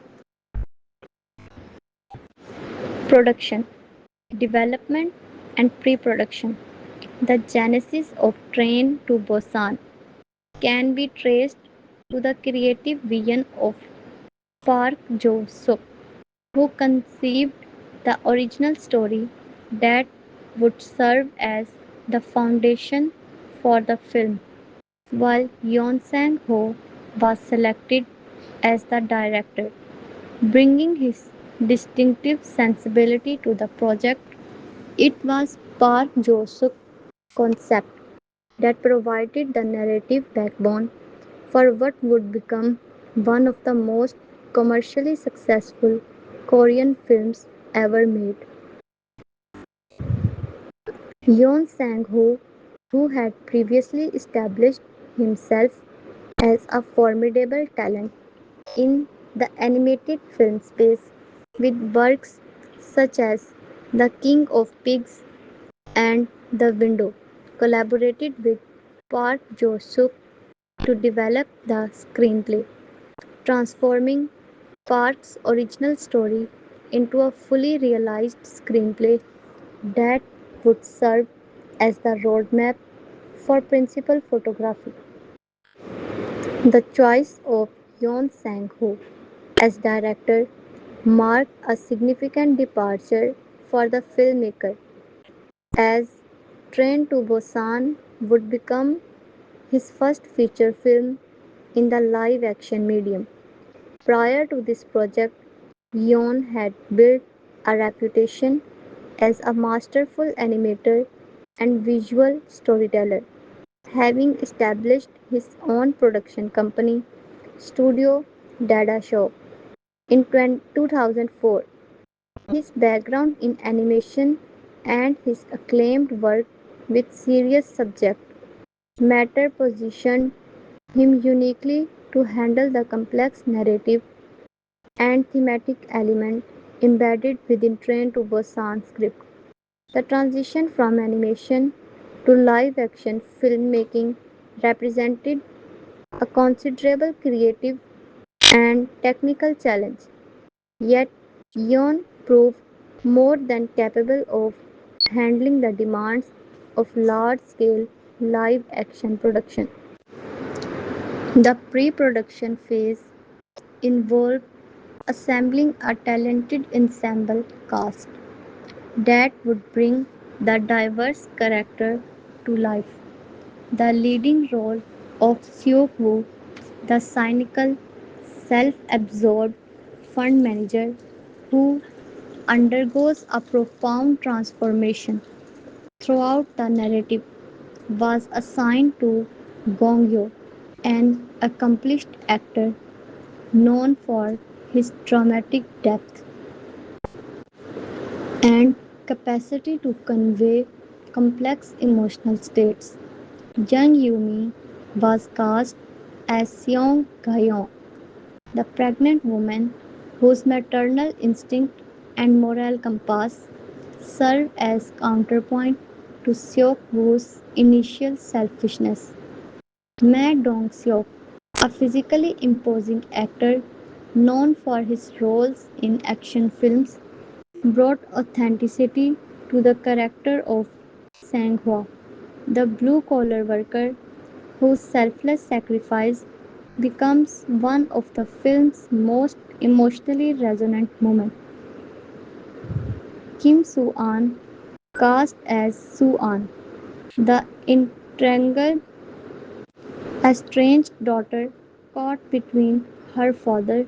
Production, development, and pre production. The genesis of Train to Busan can be traced to the creative vision of Park Jo-suk, who conceived the original story that would serve as the foundation for the film, while Yeon Sang-ho was selected as the director, bringing his distinctive sensibility to the project. It was Park Jo-suk's concept that provided the narrative backbone for what would become one of the most commercially successful Korean films ever made. Yeon Sang-ho, who had previously established himself as a formidable talent in the animated film space with works such as The King of Pigs and The Window, collaborated with Park Jo-suk to develop the screenplay, transforming Park's original story into a fully realized screenplay that would serve as the roadmap for principal photography. The choice of Yeon Sang-ho as director marked a significant departure for the filmmaker, as Train to Busan would become his first feature film in the live action medium. Prior to this project, Yeon had built a reputation as a masterful animator and visual storyteller, having established his own production company, Studio Dada Show, in 2004. His background in animation and his acclaimed work with serious subject matter positioned him uniquely to handle the complex narrative and thematic element embedded within Train to Busan script. The transition from animation to live action filmmaking represented a considerable creative and technical challenge, yet Yeon proved more than capable of handling the demands of large scale live action production. The pre production phase involved assembling a talented ensemble cast that would bring the diverse character to life. The leading role of Seok-woo, the cynical, self-absorbed fund manager who undergoes a profound transformation throughout the narrative, was assigned to Gong Yoo, an accomplished actor known for his dramatic depth and capacity to convey complex emotional states. Jung Yu-mi was cast as Seong Ga-yeon, the pregnant woman whose maternal instinct and moral compass serve as counterpoint to Seok-woo's initial selfishness. Ma Dong-seok, a physically imposing actor known for his roles in action films, brought authenticity to the character of Sang-hwa, the blue-collar worker whose selfless sacrifice becomes one of the film's most emotionally resonant moments. Kim Soo-an, cast as Soo-an, the entangled, estranged daughter caught between her father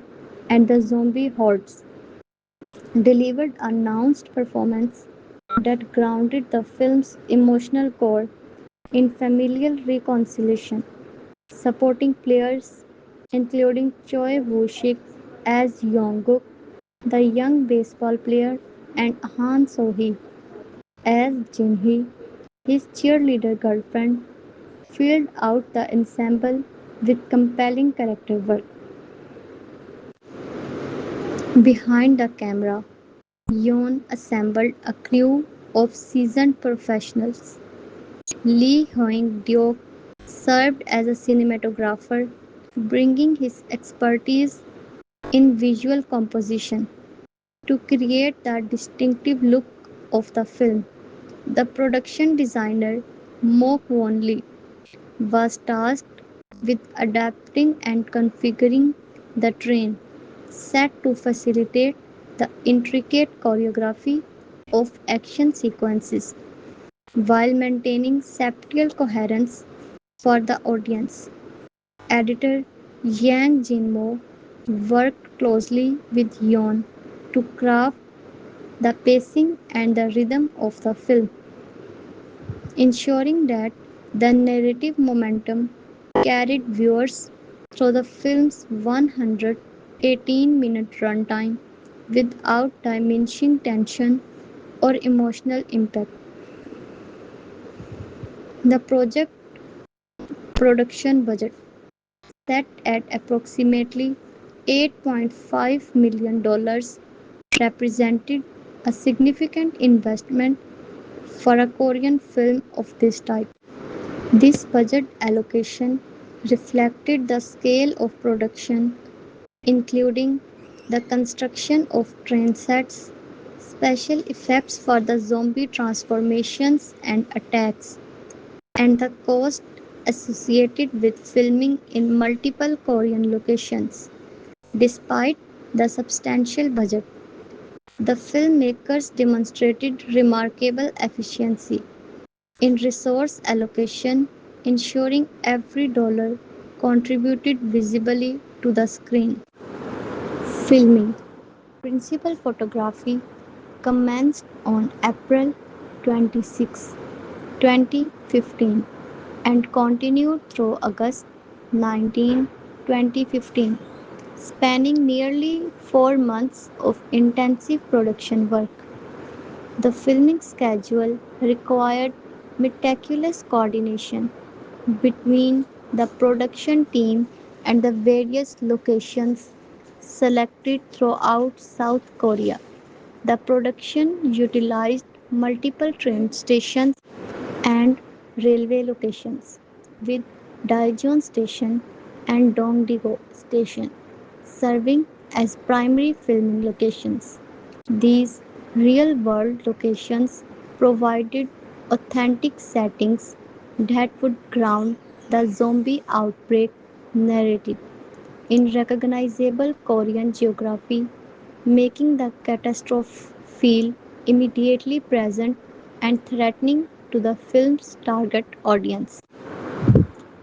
and the zombie hordes, delivered a nuanced performance that grounded the film's emotional core in familial reconciliation. Supporting players including Choi Woo-shik as Yong-guk, the young baseball player, and Han So-hee as Jin-hee, his cheerleader girlfriend, filled out the ensemble with compelling character work. Behind the camera, Yeon assembled a crew of seasoned professionals. Lee Hoing-deok served as a cinematographer, bringing his expertise in visual composition to create the distinctive look of the film. The production designer, Mok Won-lee, was tasked with adapting and configuring the train set to facilitate the intricate choreography of action sequences. while maintaining septual coherence for the audience. Editor Yang Jinmo worked closely with Yeon to craft the pacing and the rhythm of the film, ensuring that the narrative momentum carried viewers through the film's 118-minute runtime without diminishing tension or emotional impact. The project production budget, set at approximately $8.5 million, represented a significant investment for a Korean film of this type. This budget allocation reflected the scale of production, including the construction of train sets, special effects for the zombie transformations and attacks, and the cost associated with filming in multiple Korean locations. Despite the substantial budget, the filmmakers demonstrated remarkable efficiency in resource allocation, ensuring every dollar contributed visibly to the screen. Filming. Principal photography commenced on April 26, 2015 and continued through August 19, 2015, spanning nearly 4 months of intensive production work. The filming schedule required meticulous coordination between the production team and the various locations selected throughout South Korea. The production utilized multiple train stations and railway locations, with Daejeon Station and Dongdaego Station serving as primary filming locations. These real world locations provided authentic settings that would ground the zombie outbreak narrative in recognizable Korean geography, making the catastrophe feel immediately present and threatening to the film's target audience.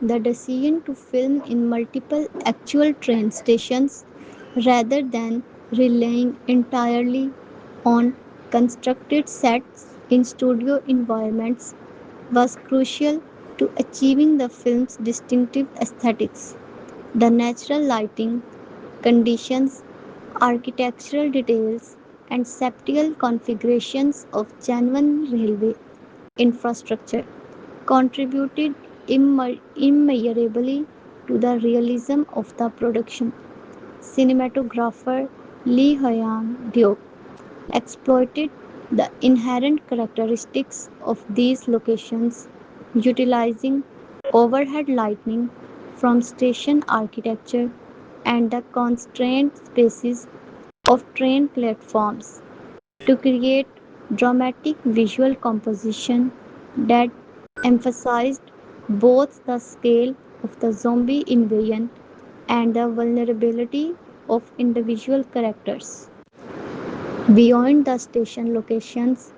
The decision to film in multiple actual train stations rather than relying entirely on constructed sets in studio environments was crucial to achieving the film's distinctive aesthetics. The natural lighting, conditions, architectural details, and septual configurations of genuine railway infrastructure contributed immeasurably to the realism of the production. Cinematographer Lee Hyun-deok exploited the inherent characteristics of these locations, utilizing overhead lighting from station architecture and the constrained spaces of train platforms to create dramatic visual composition that emphasized both the scale of the zombie invasion and the vulnerability of individual characters. Beyond the station locations,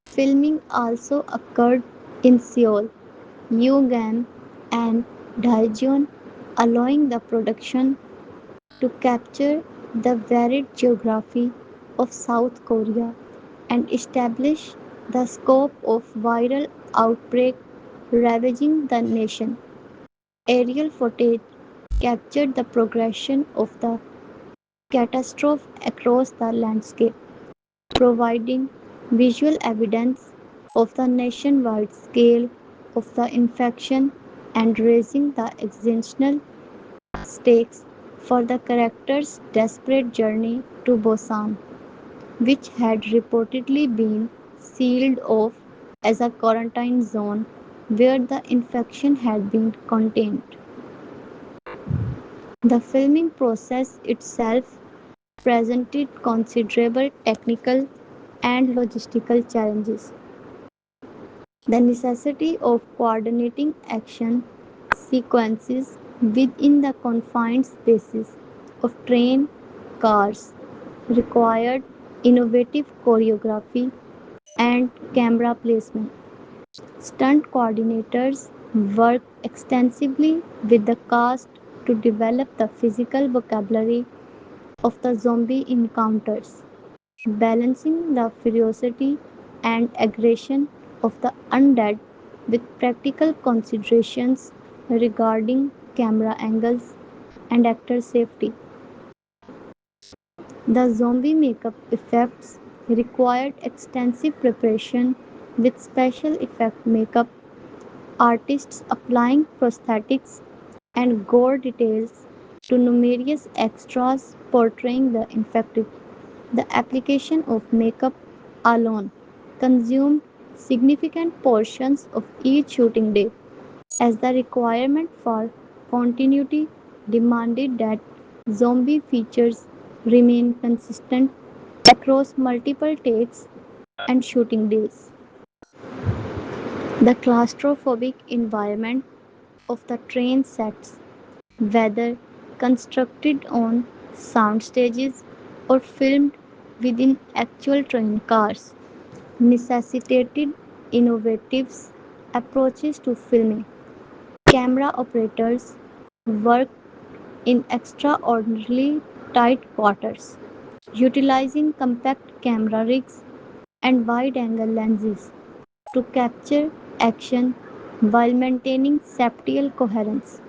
filming also occurred in Seoul, Yugam, and Daejeon, allowing the production to capture the varied geography of South Korea and establish the scope of viral outbreak ravaging the nation. Aerial footage captured the progression of the catastrophe across the landscape, providing visual evidence of the nationwide scale of the infection and raising the existential stakes for the character's desperate journey to Busan, which had reportedly been sealed off as a quarantine zone where the infection had been contained. The filming process itself presented considerable technical and logistical challenges. The necessity of coordinating action sequences within the confined spaces of train cars required innovative choreography and camera placement. Stunt coordinators work extensively with the cast to develop the physical vocabulary of the zombie encounters, balancing the ferocity and aggression of the undead with practical considerations regarding camera angles and actor safety. The zombie makeup effects required extensive preparation with special effect makeup artists applying prosthetics and gore details to numerous extras portraying the infected. The application of makeup alone consumed significant portions of each shooting day, as the requirement for continuity demanded that zombie features remain consistent across multiple takes and shooting days. The claustrophobic environment of the train sets, whether constructed on sound stages or filmed within actual train cars, necessitated innovative approaches to filming. Camera operators worked in extraordinarily tight quarters, utilizing compact camera rigs and wide-angle lenses to capture action while maintaining spatial coherence.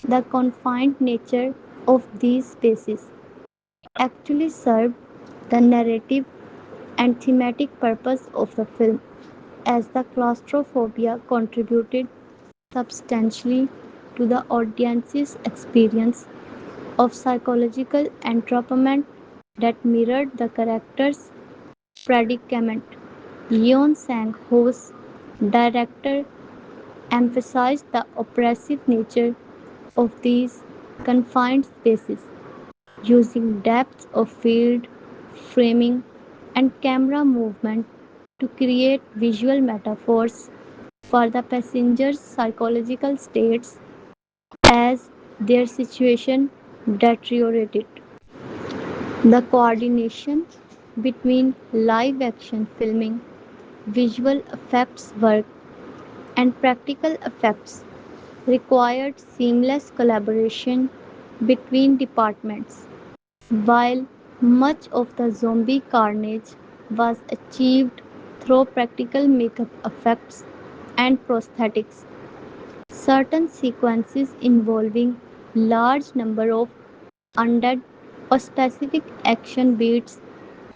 The confined nature of these spaces actually served the narrative and thematic purpose of the film, as the claustrophobia contributed substantially to the audience's experience of psychological entrapment that mirrored the character's predicament. Yeon Sang-ho's director emphasized the oppressive nature of these confined spaces, using depth of field, framing, and camera movement to create visual metaphors for the passengers' psychological states as their situation deteriorated. The coordination between live action filming, visual effects work, and practical effects required seamless collaboration between departments. While much of the zombie carnage was achieved through practical makeup effects and prosthetics, certain sequences involving large number of undead or specific action beats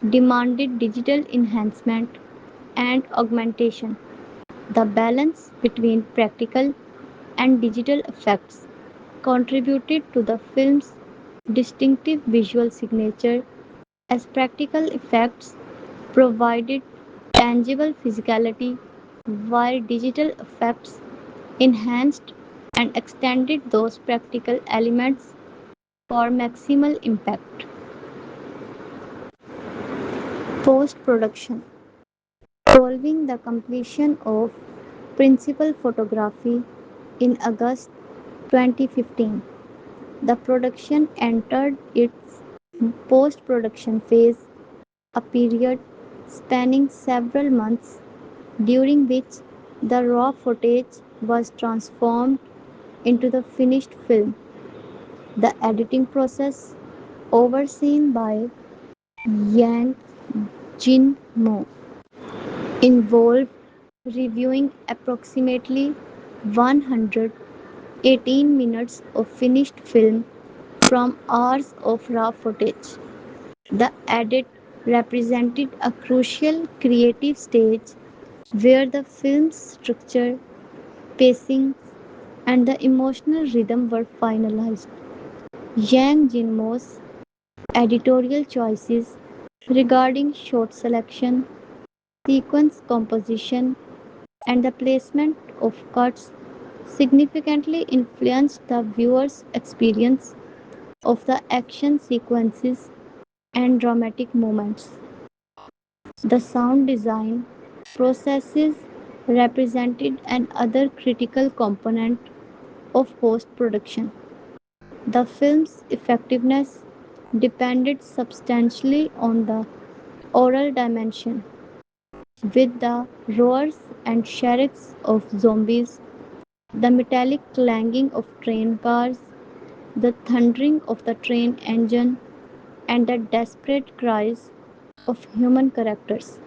demanded digital enhancement and augmentation. The balance between practical and digital effects contributed to the film's distinctive visual signature, as practical effects provided tangible physicality while digital effects enhanced and extended those practical elements for maximal impact. Post production. Following the completion of principal photography in August 2015, the production entered its post production phase, a period spanning several months during which the raw footage was transformed into the finished film. The editing process, overseen by Yang Jin-mo, involved reviewing approximately 118 minutes of finished film from hours of raw footage. The edit represented a crucial creative stage where the film's structure, pacing, and the emotional rhythm were finalized. Yang Jinmo's editorial choices regarding shot selection, sequence composition, and the placement of cuts significantly influenced the viewer's experience of the action sequences and dramatic moments. The sound design processes represented another critical component of post production. The film's effectiveness depended substantially on the oral dimension, with the roars and shrieks of zombies, the metallic clanging of train cars, the thundering of the train engine, and the desperate cries of human characters,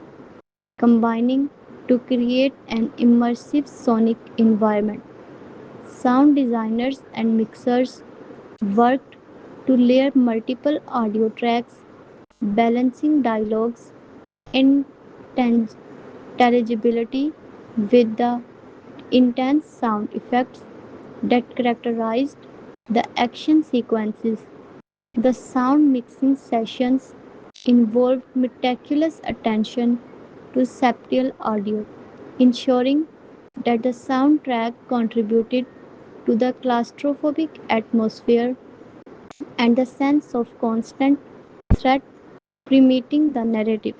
combining to create an immersive sonic environment. Sound designers and mixers worked to layer multiple audio tracks, balancing dialogues intelligibility with the intense sound effects that characterized the action sequences. The sound mixing sessions involved meticulous attention to spatial audio, ensuring that the soundtrack contributed to the claustrophobic atmosphere and the sense of constant threat permeating the narrative.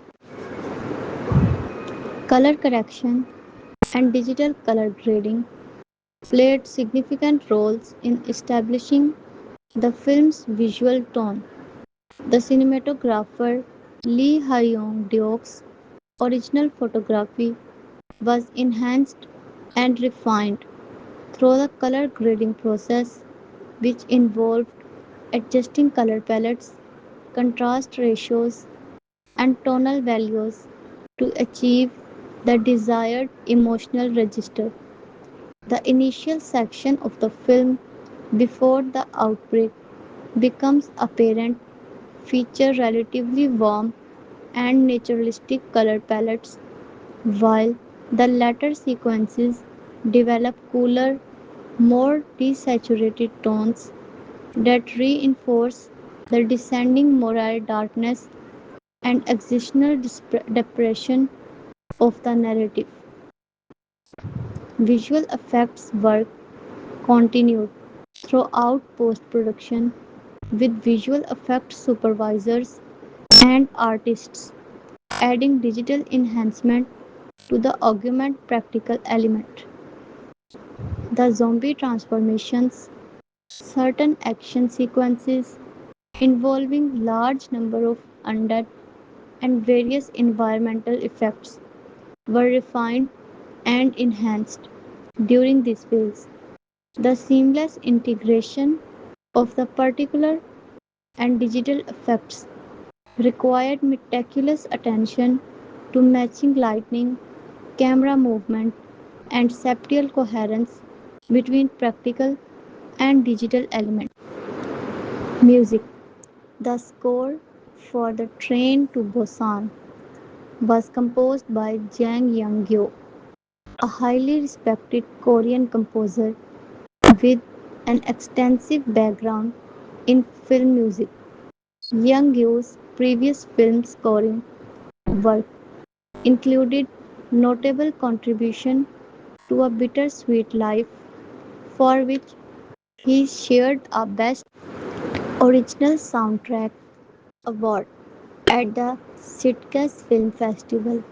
Color correction and digital color grading played significant roles in establishing the film's visual tone. The cinematographer Lee Hyong-deok's original photography was enhanced and refined through the color grading process, which involved adjusting color palettes, contrast ratios, and tonal values to achieve the desired emotional register. The initial section of the film, before the outbreak becomes apparent, feature relatively warm and naturalistic color palettes, while the latter sequences develop cooler, more desaturated tones that reinforce the descending moral darkness and existential depression of the narrative. Visual effects work continued throughout post-production, with visual effects supervisors and artists adding digital enhancement to the augment practical element. The zombie transformations, certain action sequences involving large number of undead and various environmental effects were refined and enhanced during this phase. The seamless integration of the particular and digital effects required meticulous attention to matching lighting, camera movement, and spatial coherence between practical and digital elements. Music. The score for the Train to Busan was composed by Jung Yu-mi, a highly respected Korean composer with an extensive background in film music. Jung Yu's previous film scoring work included notable contribution to A Bittersweet Life, for which he shared a Best Original Soundtrack award at the Sitges Film Festival,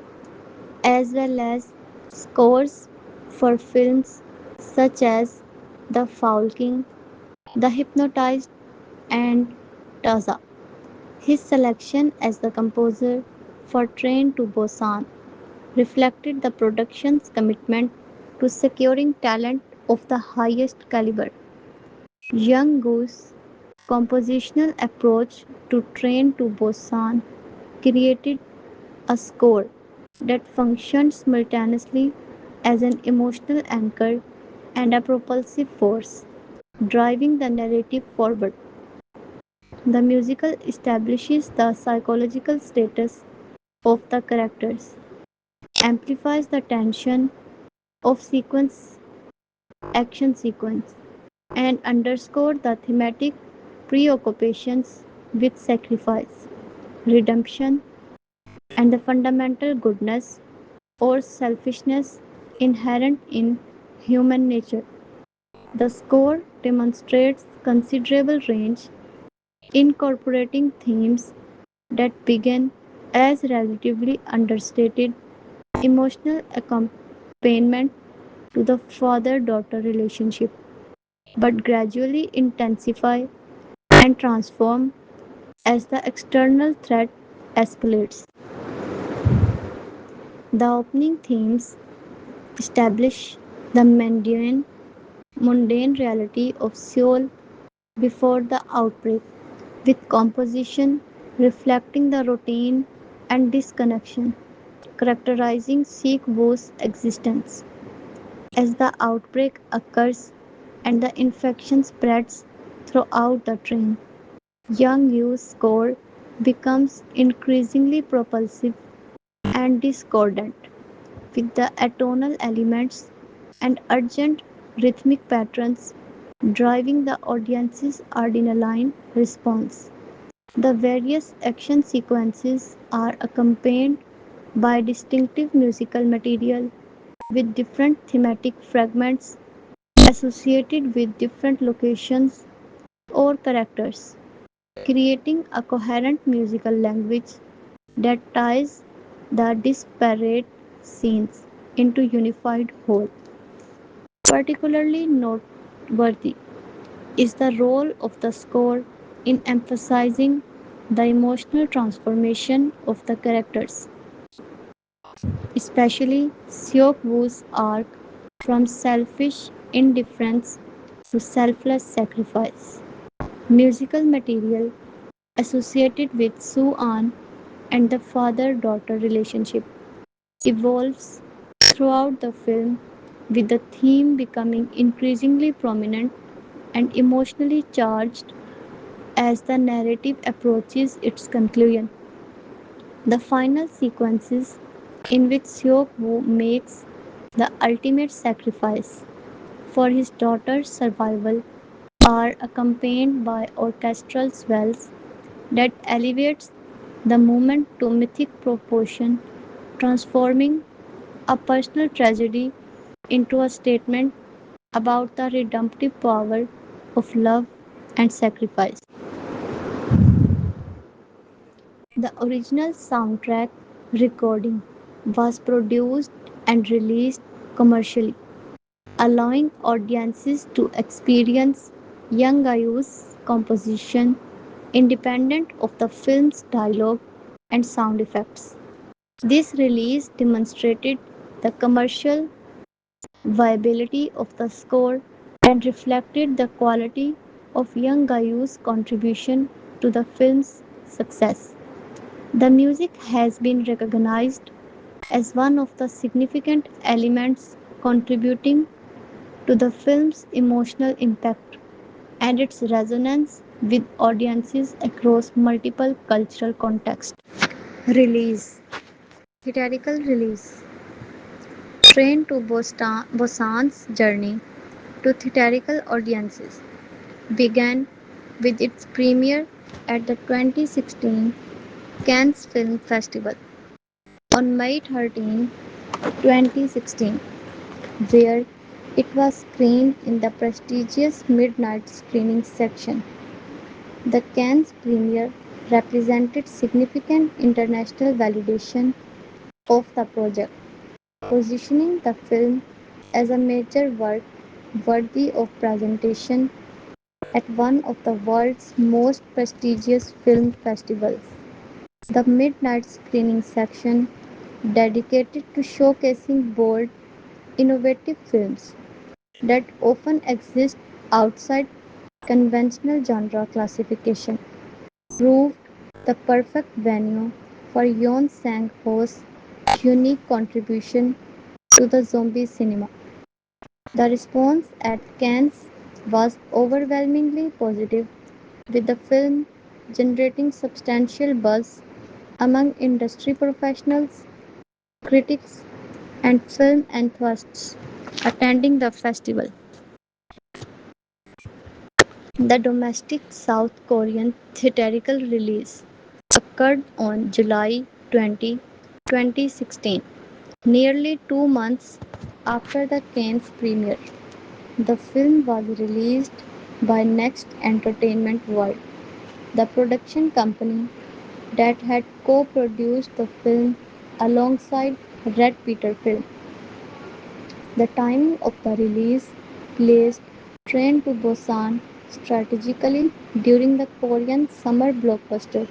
as well as scores for films such as The Foul King, The Hypnotized, and Taza. His selection as the composer for Train to Busan reflected the production's commitment to securing talent of the highest caliber. Young Goo's compositional approach to Train to Busan created a score that functioned simultaneously as an emotional anchor and a propulsive force, driving the narrative forward. The musical establishes the psychological status of the characters, amplifies the tension of sequence action sequence, and underscore the thematic preoccupations with sacrifice, redemption, and the fundamental goodness or selfishness inherent in human nature. The score demonstrates considerable range, incorporating themes that begin as relatively understated emotional accompaniment to the father daughter relationship, but gradually intensify and transform as the external threat escalates. The opening themes establish the mundane reality of Seoul before the outbreak, with composition reflecting the routine and disconnection characterizing Sikh-Woo's existence. As the outbreak occurs and the infection spreads throughout the train, Jung Yu's score becomes increasingly propulsive and discordant, with the atonal elements and urgent rhythmic patterns driving the audience's adrenaline response. The various action sequences are accompanied by distinctive musical material with different thematic fragments associated with different locations or characters, creating a coherent musical language that ties the disparate scenes into unified whole. Particularly noteworthy is the role of the score in emphasizing the emotional transformation of the characters, especially Seok Woo's arc from selfish indifference to selfless sacrifice. Musical material associated with Soo-an and the father-daughter relationship evolves throughout the film, with the theme becoming increasingly prominent and emotionally charged as the narrative approaches its conclusion. The final sequences, in which Seok Woo makes the ultimate sacrifice for his daughter's survival, are accompanied by orchestral swells that elevates the moment to mythic proportion, transforming a personal tragedy into a statement about the redemptive power of love and sacrifice. The original soundtrack recording was produced and released commercially, allowing audiences to experience Young Ayu's composition independent of the film's dialogue and sound effects. This release demonstrated the commercial viability of the score and reflected the quality of Young Ayu's contribution to the film's success. The music has been recognized as one of the significant elements contributing to the film's emotional impact and its resonance with audiences across multiple cultural contexts. Release Theatrical release Train to Busan's journey to theatrical audiences began with its premiere at the 2016 Cannes Film Festival on May 13, 2016, where it was screened in the prestigious midnight screening section. The Cannes premiere represented significant international validation of the project, positioning the film as a major work worthy of presentation at one of the world's most prestigious film festivals. The midnight screening section, dedicated to showcasing bold, innovative films that often exist outside conventional genre classification, proved the perfect venue for Yeon Sang-ho's unique contribution to the zombie cinema. The response at Cannes was overwhelmingly positive, with the film generating substantial buzz among industry professionals, critics, and film enthusiasts attending the festival. The domestic South Korean theatrical release occurred on July 20, 2016, nearly 2 months after the Cannes premiere. The film was released by Next Entertainment World, the production company that had co-produced the film alongside Red Peter Film. The timing of the release placed Train to Busan strategically during the Korean summer blockbuster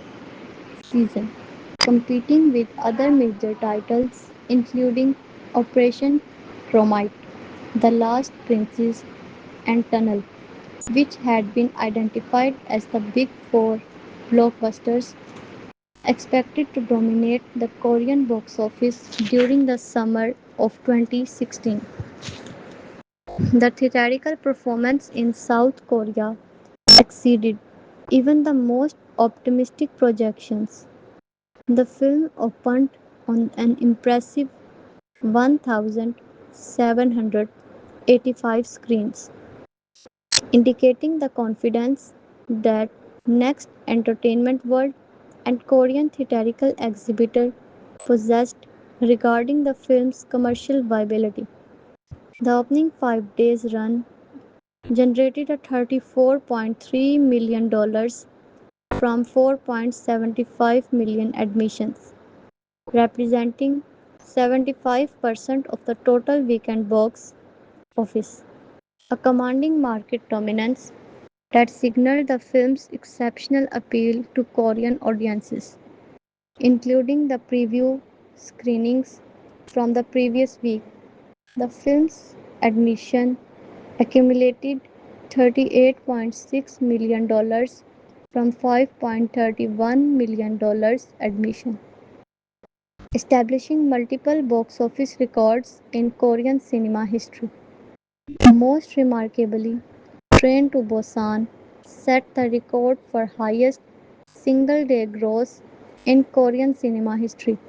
season, competing with other major titles including Operation Romite, The Last Princess, and Tunnel, which had been identified as the big four blockbusters expected to dominate the Korean box office during the summer of 2016. The theatrical performance in South Korea exceeded even the most optimistic projections. The film opened on an impressive 1,785 screens, indicating the confidence that Next Entertainment World and Korean theatrical exhibitor possessed regarding the film's commercial viability. The opening 5 days run generated a $34.3 million from 4.75 million admissions, representing 75% of the total weekend box office, a commanding market dominance that signaled the film's exceptional appeal to Korean audiences, including the preview screenings from the previous week. The film's admission accumulated $38.6 million from $5.31 million admission, establishing multiple box office records in Korean cinema history. Most remarkably, Train to Busan set the record for highest single-day gross in Korean cinema history,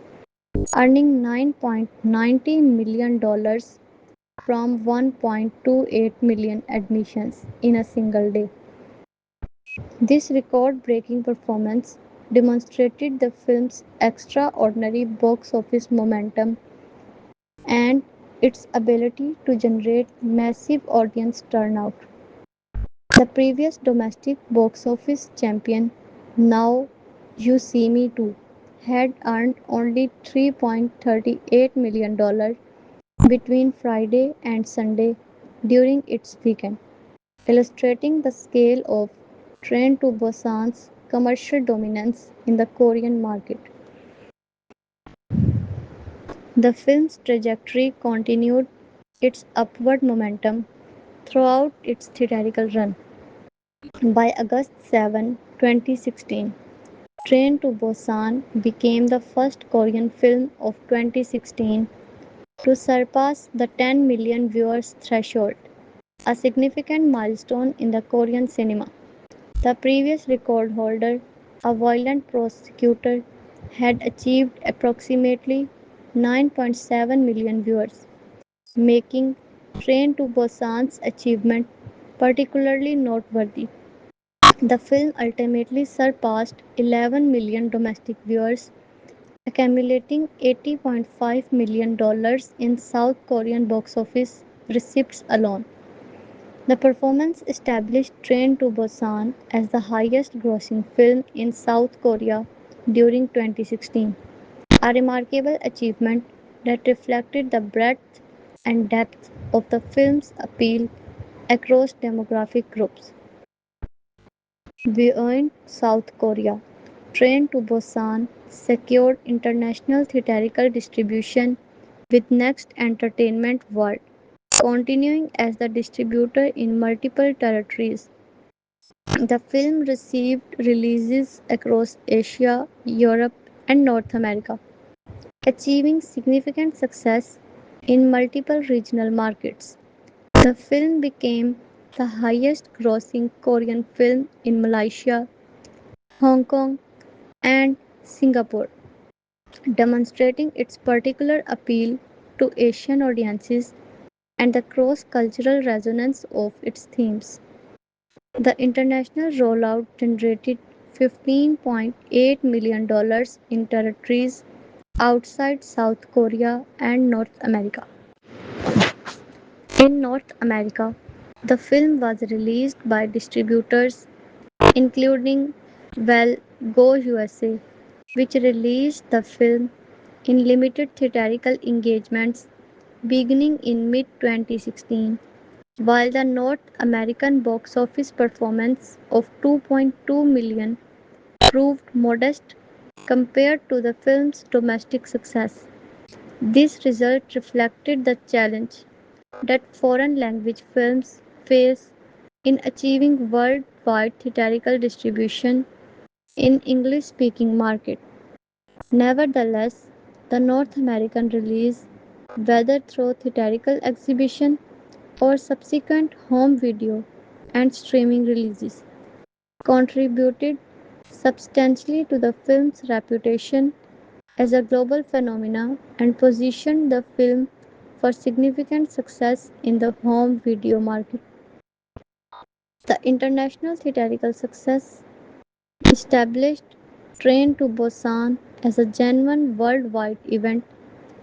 earning $9.90 million from 1.28 million admissions in a single day. This record-breaking performance demonstrated the film's extraordinary box office momentum and its ability to generate massive audience turnout. The previous domestic box office champion, Now You See Me Too, had earned only $3.38 million between Friday and Sunday during its weekend, illustrating the scale of Train to Busan's commercial dominance in the Korean market. The film's trajectory continued its upward momentum throughout its theatrical run. By August 7, 2016, Train to Busan became the first Korean film of 2016 to surpass the 10 million viewers threshold, a significant milestone in the Korean cinema. The previous record holder, a violent prosecutor, had achieved approximately 9.7 million viewers, making Train to Busan's achievement particularly noteworthy. The film ultimately surpassed 11 million domestic viewers, accumulating $80.5 million in South Korean box office receipts alone. The performance established Train to Busan as the highest grossing film in South Korea during 2016, a remarkable achievement that reflected the breadth and depth of the film's appeal across demographic groups. Beyond South Korea, Train to Busan secured international theatrical distribution with Next Entertainment World, continuing as the distributor in multiple territories. The film received releases across Asia, Europe, and North America, achieving significant success in multiple regional markets. The film became the highest grossing Korean film in Malaysia, Hong Kong, and Singapore, demonstrating its particular appeal to Asian audiences and the cross cultural resonance of its themes. The international rollout generated $15.8 million in territories outside South Korea and North America. In North America, the film was released by distributors including Go USA, which released the film in limited theatrical engagements beginning in mid 2016, while the North American box office performance of 2.2 million proved modest compared to the film's domestic success. This result reflected the challenge that foreign language films face in achieving worldwide theatrical distribution in English speaking market. Nevertheless, the North American release, whether through theatrical exhibition or subsequent home video and streaming releases, contributed substantially to the film's reputation as a global phenomenon and positioned the film for significant success in the home video market. The international theatrical success established Train to Busan as a genuine worldwide event,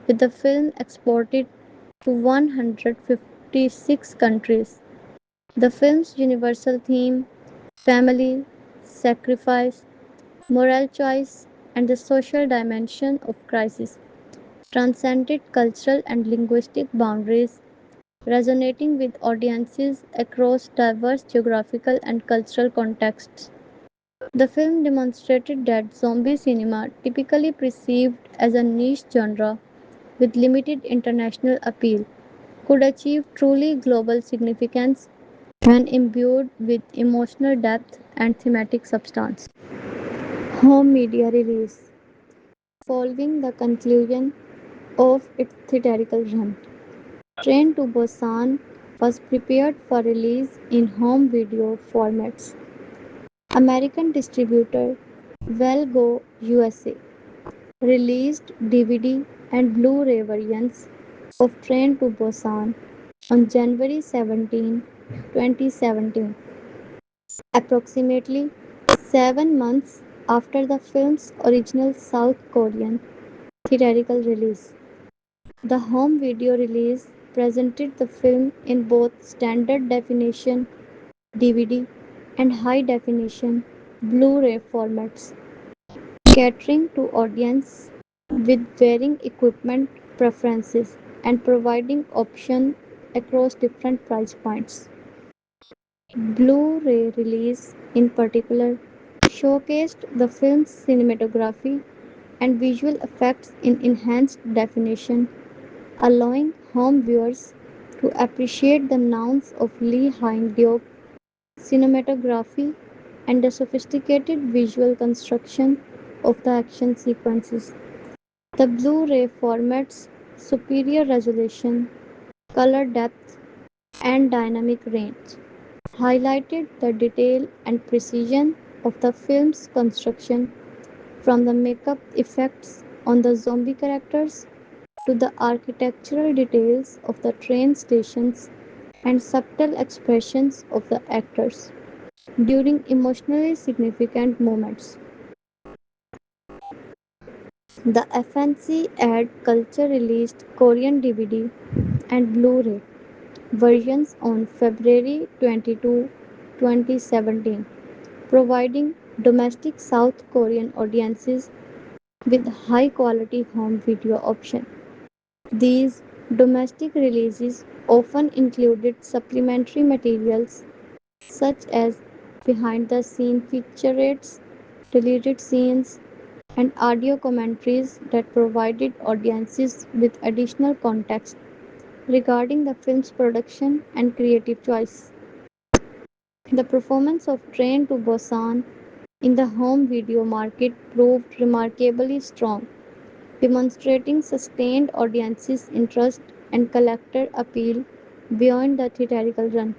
with the film exported to 156 countries. The film's universal theme, family, sacrifice, moral choice, and the social dimension of crisis, transcended cultural and linguistic boundaries, resonating with audiences across diverse geographical and cultural contexts. The film demonstrated that zombie cinema, typically perceived as a niche genre with limited international appeal, could achieve truly global significance when imbued with emotional depth and thematic substance. Home media release. Following the conclusion of its theatrical run, Train to Busan was prepared for release in home video formats. American distributor Go USA released DVD and Blu-ray versions of Train to Busan on January 17, 2017, approximately 7 months after the film's original South Korean theatrical release. The home video release presented the film in both standard definition DVD and high definition Blu-ray formats, catering to audiences with varying equipment preferences and providing options across different price points. Blu-ray release, in particular, showcased the film's cinematography and visual effects in enhanced definition, allowing home viewers to appreciate the nuance of Lee Hyun-deok's cinematography and the sophisticated visual construction of the action sequences. The Blu-ray format's superior resolution, color depth, and dynamic range highlighted the detail and precision of the film's construction, from the makeup effects on the zombie characters to the architectural details of the train stations and subtle expressions of the actors during emotionally significant moments. The FNC Ad Culture released Korean DVD and Blu-ray versions on February 22, 2017, providing domestic South Korean audiences with high-quality home video option. These domestic releases often included supplementary materials such as behind-the-scenes featurettes, deleted scenes, and audio commentaries that provided audiences with additional context regarding the film's production and creative choice. The performance of Train to Busan in the home video market proved remarkably strong, demonstrating sustained audiences' interest and collector appeal beyond the theatrical run.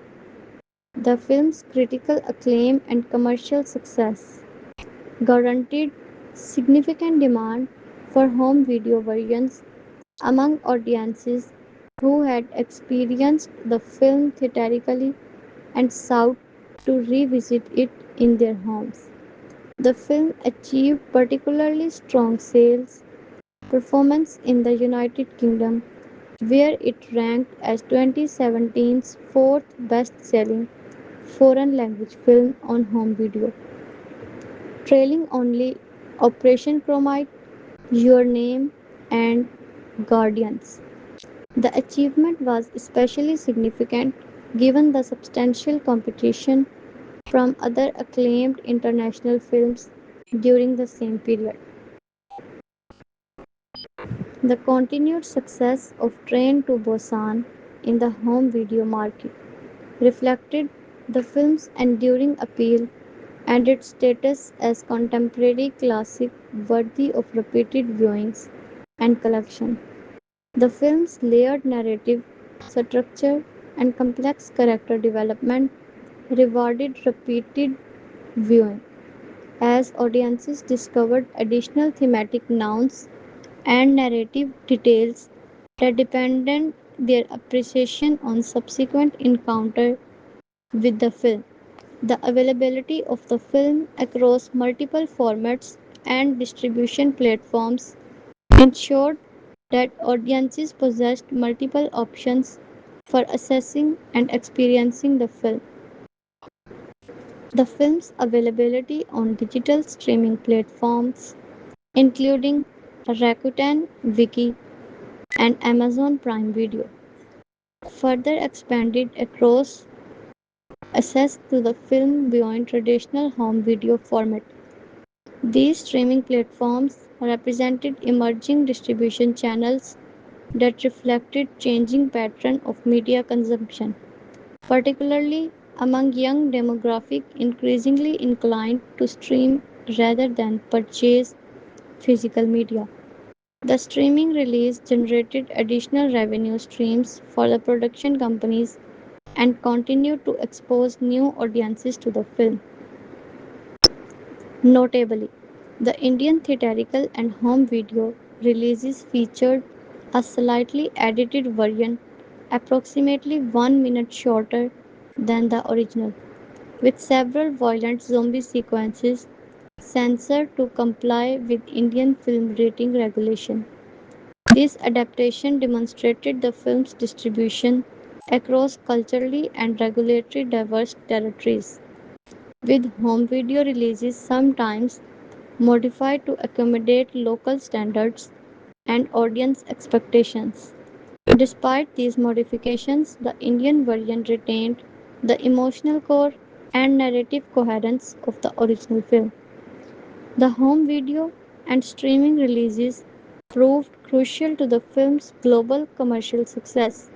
The film's critical acclaim and commercial success guaranteed significant demand for home video versions among audiences who had experienced the film theatrically and sought to revisit it in their homes. The film achieved particularly strong sales performance in the United Kingdom, where it ranked as 2017's fourth best-selling foreign language film on home video, trailing only Operation Chromite, Your Name, and Guardians. The achievement was especially significant given the substantial competition from other acclaimed international films during the same period. The continued success of Train to Busan in the home video market reflected the film's enduring appeal and its status as contemporary classic worthy of repeated viewings and collection. The film's layered narrative structure and complex character development rewarded repeated viewing as audiences discovered additional thematic nouns and narrative details that depended their appreciation on subsequent encounter with the film. The availability of the film across multiple formats and distribution platforms ensured that audiences possessed multiple options for assessing and experiencing the film. The film's availability on digital streaming platforms, including Rakuten Viki and Amazon Prime Video, further expanded across access to the film beyond traditional home video format. These streaming platforms represented emerging distribution channels that reflected changing pattern of media consumption, particularly among young demographic increasingly inclined to stream rather than purchase physical media. The streaming release generated additional revenue streams for the production companies and continued to expose new audiences to the film. Notably, the Indian theatrical and home video releases featured a slightly edited version, approximately 1 minute shorter than the original, with several violent zombie sequences censored to comply with Indian film rating regulation. This adaptation demonstrated the film's distribution across culturally and regulatory diverse territories, with home video releases sometimes modified to accommodate local standards and audience expectations. Despite these modifications, the Indian version retained the emotional core and narrative coherence of the original film. The home video and streaming releases proved crucial to the film's global commercial success,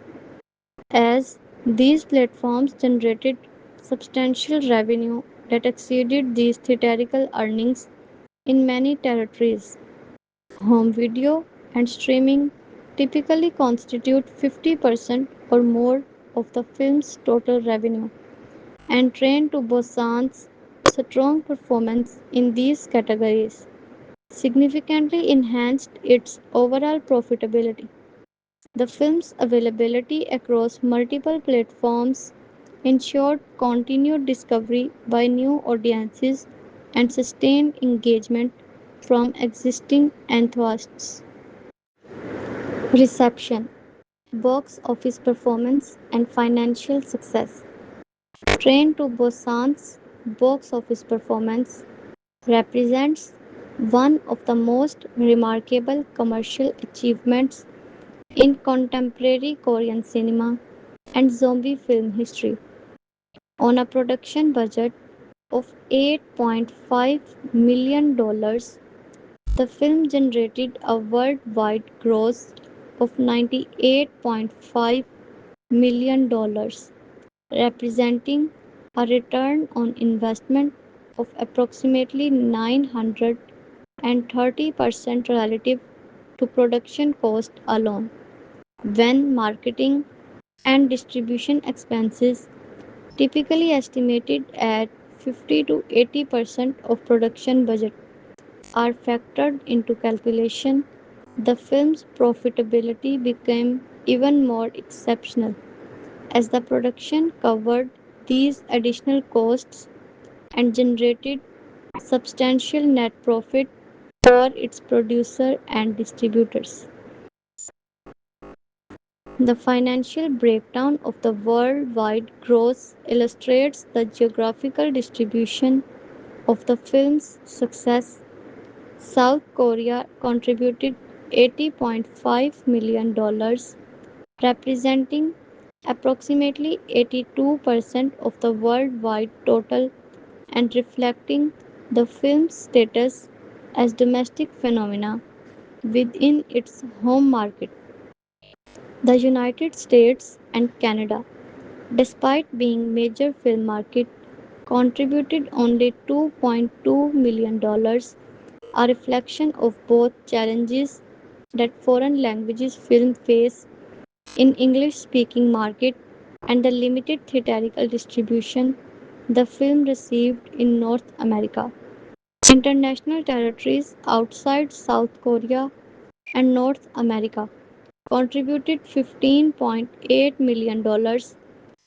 as these platforms generated substantial revenue that exceeded these theatrical earnings in many territories. Home video and streaming typically constitute 50% or more of the film's total revenue, and trained to Busan's strong performance in these categories significantly enhanced its overall profitability. The film's availability across multiple platforms ensured continued discovery by new audiences and sustained engagement from existing enthusiasts. Reception, box office performance, and financial success. Train to Busan's box office performance represents one of the most remarkable commercial achievements in contemporary Korean cinema and zombie film history. On a production budget of $8.5 million, the film generated a worldwide gross of $98.5 million, representing a return on investment of approximately 930% relative to production cost alone. When marketing and distribution expenses, typically estimated at 50 to 80% of production budget, are factored into calculation, the film's profitability became even more exceptional as the production covered these additional costs and generated substantial net profit for its producer and distributors. The financial breakdown of the worldwide gross illustrates the geographical distribution of the film's success. South Korea contributed $80.5 million, representing approximately 82% of the worldwide total and reflecting the film's status as domestic phenomena within its home market. The United States and Canada, despite being major film market, contributed only $2.2 million, a reflection of both challenges that foreign languages film face in English speaking market and the limited theatrical distribution the film received in North America. International territories outside South Korea and North America contributed $15.8 million,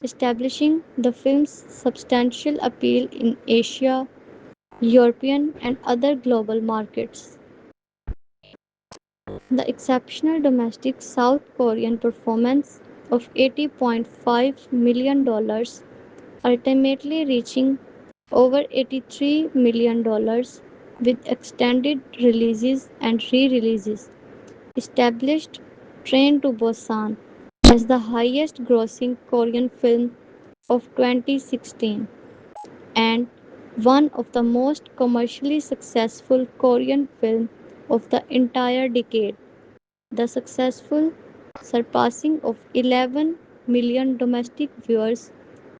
establishing the film's substantial appeal in Asia, European, and other global markets. The exceptional domestic South Korean performance of $80.5 million, ultimately reaching over $83 million with extended releases and re-releases, established Train to Busan as the highest grossing Korean film of 2016 and one of the most commercially successful Korean film of the entire decade. The successful surpassing of 11 million domestic viewers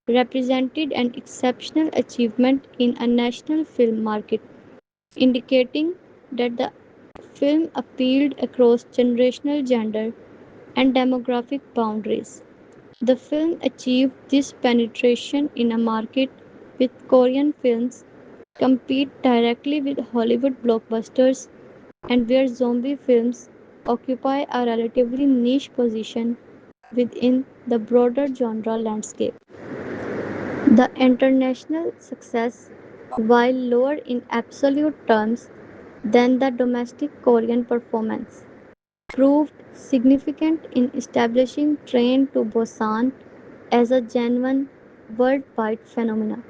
represented an exceptional achievement in a national film market, indicating that the film appealed across generational, gender, and demographic boundaries. The film achieved this penetration in a market with Korean films compete directly with Hollywood blockbusters and where zombie films occupy a relatively niche position within the broader genre landscape. The international success, while lower in absolute terms than the domestic Korean performance, proved significant in establishing Train to Busan as a genuine worldwide phenomenon.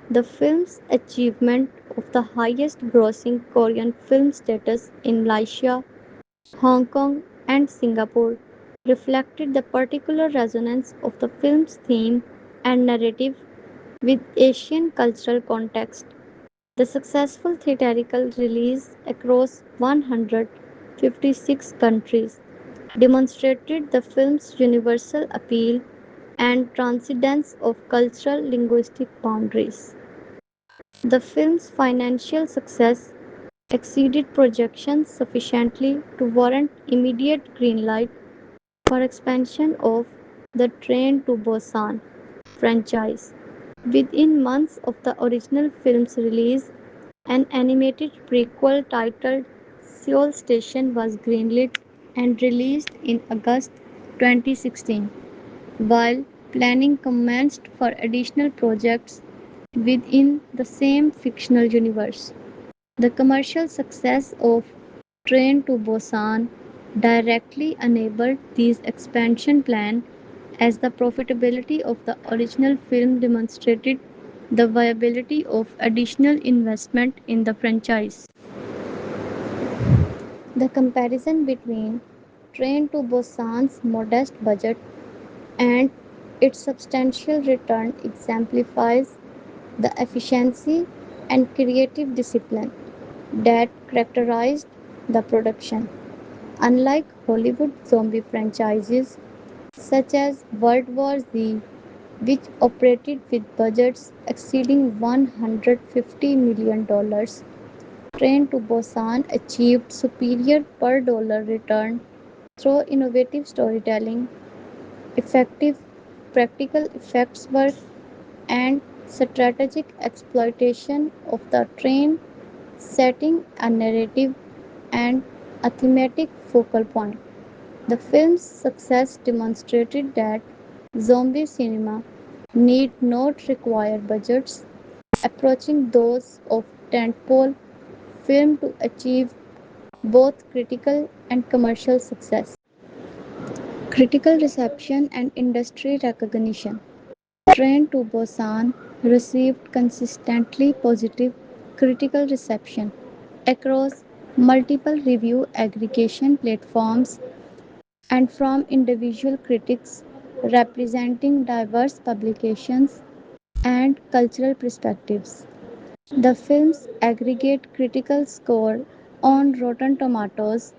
The film's achievement of the highest grossing Korean film status in Malaysia, Hong Kong, and Singapore reflected the particular resonance of the film's theme and narrative with Asian cultural context. The successful theatrical release across 156 countries demonstrated the film's universal appeal and transcendence of cultural linguistic boundaries. The film's financial success exceeded projections sufficiently to warrant immediate greenlight for expansion of the Train to Busan franchise. Within months of the original film's release, an animated prequel titled Seoul Station was greenlit and released in August 2016, while planning commenced for additional projects within the same fictional universe. The commercial success of Train to Busan directly enabled these expansion plans as the profitability of the original film demonstrated the viability of additional investment in the franchise. The comparison between Train to Busan's modest budget and its substantial return exemplifies the efficiency and creative discipline that characterized the production. Unlike Hollywood zombie franchises such as World War Z, which operated with budgets exceeding $150 million, Train to Busan achieved superior per dollar return through innovative storytelling, effective practical effects work, and strategic exploitation of the train, setting a narrative and a thematic focal point. The film's success demonstrated that zombie cinema need not require budgets approaching those of tentpole film to achieve both critical and commercial success. Critical reception and industry recognition. Train to Busan received consistently positive critical reception across multiple review aggregation platforms and from individual critics representing diverse publications and cultural perspectives. The film's aggregate critical score on Rotten Tomatoes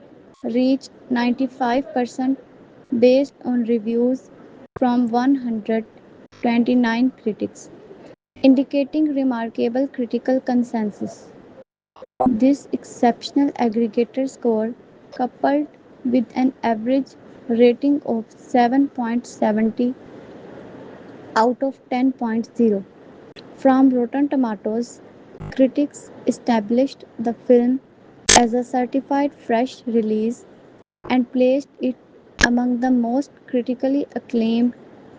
reached 95%, based on reviews from 129 critics, indicating remarkable critical consensus. This exceptional aggregator score, coupled with an average rating of 7.70 out of 10.0 from Rotten Tomatoes, critics established the film as a certified fresh release and placed it among the most critically acclaimed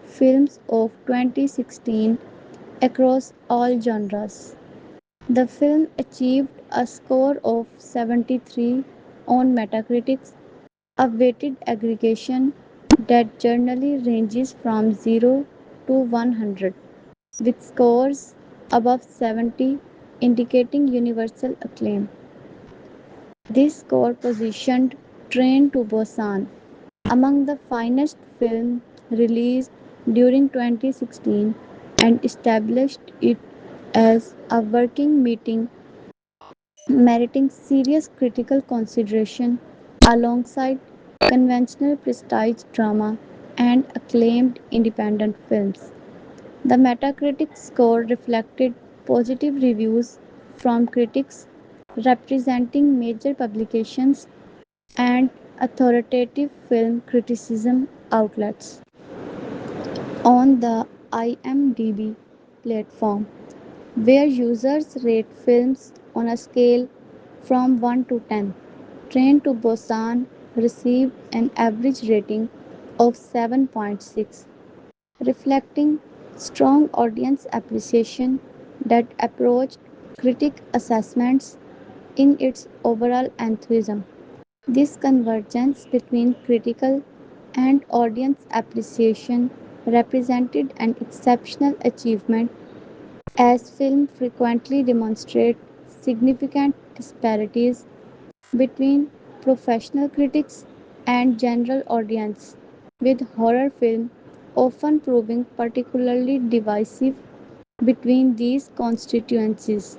films of 2016 across all genres. The film achieved a score of 73 on Metacritic, a weighted aggregation that generally ranges from 0 to 100, with scores above 70 indicating universal acclaim. This score positioned Train to Busan among the finest films released during 2016 and established it as a working meeting meriting serious critical consideration alongside conventional prestige drama and acclaimed independent films. The Metacritic score reflected positive reviews from critics representing major publications and authoritative film criticism outlets. On the IMDb platform, where users rate films on a scale from 1 to 10, Train to Busan received an average rating of 7.6, reflecting strong audience appreciation that approached critic assessments in its overall enthusiasm. This convergence between critical and audience appreciation represented an exceptional achievement as film frequently demonstrate significant disparities between professional critics and general audience, with horror film often proving particularly divisive between these constituencies.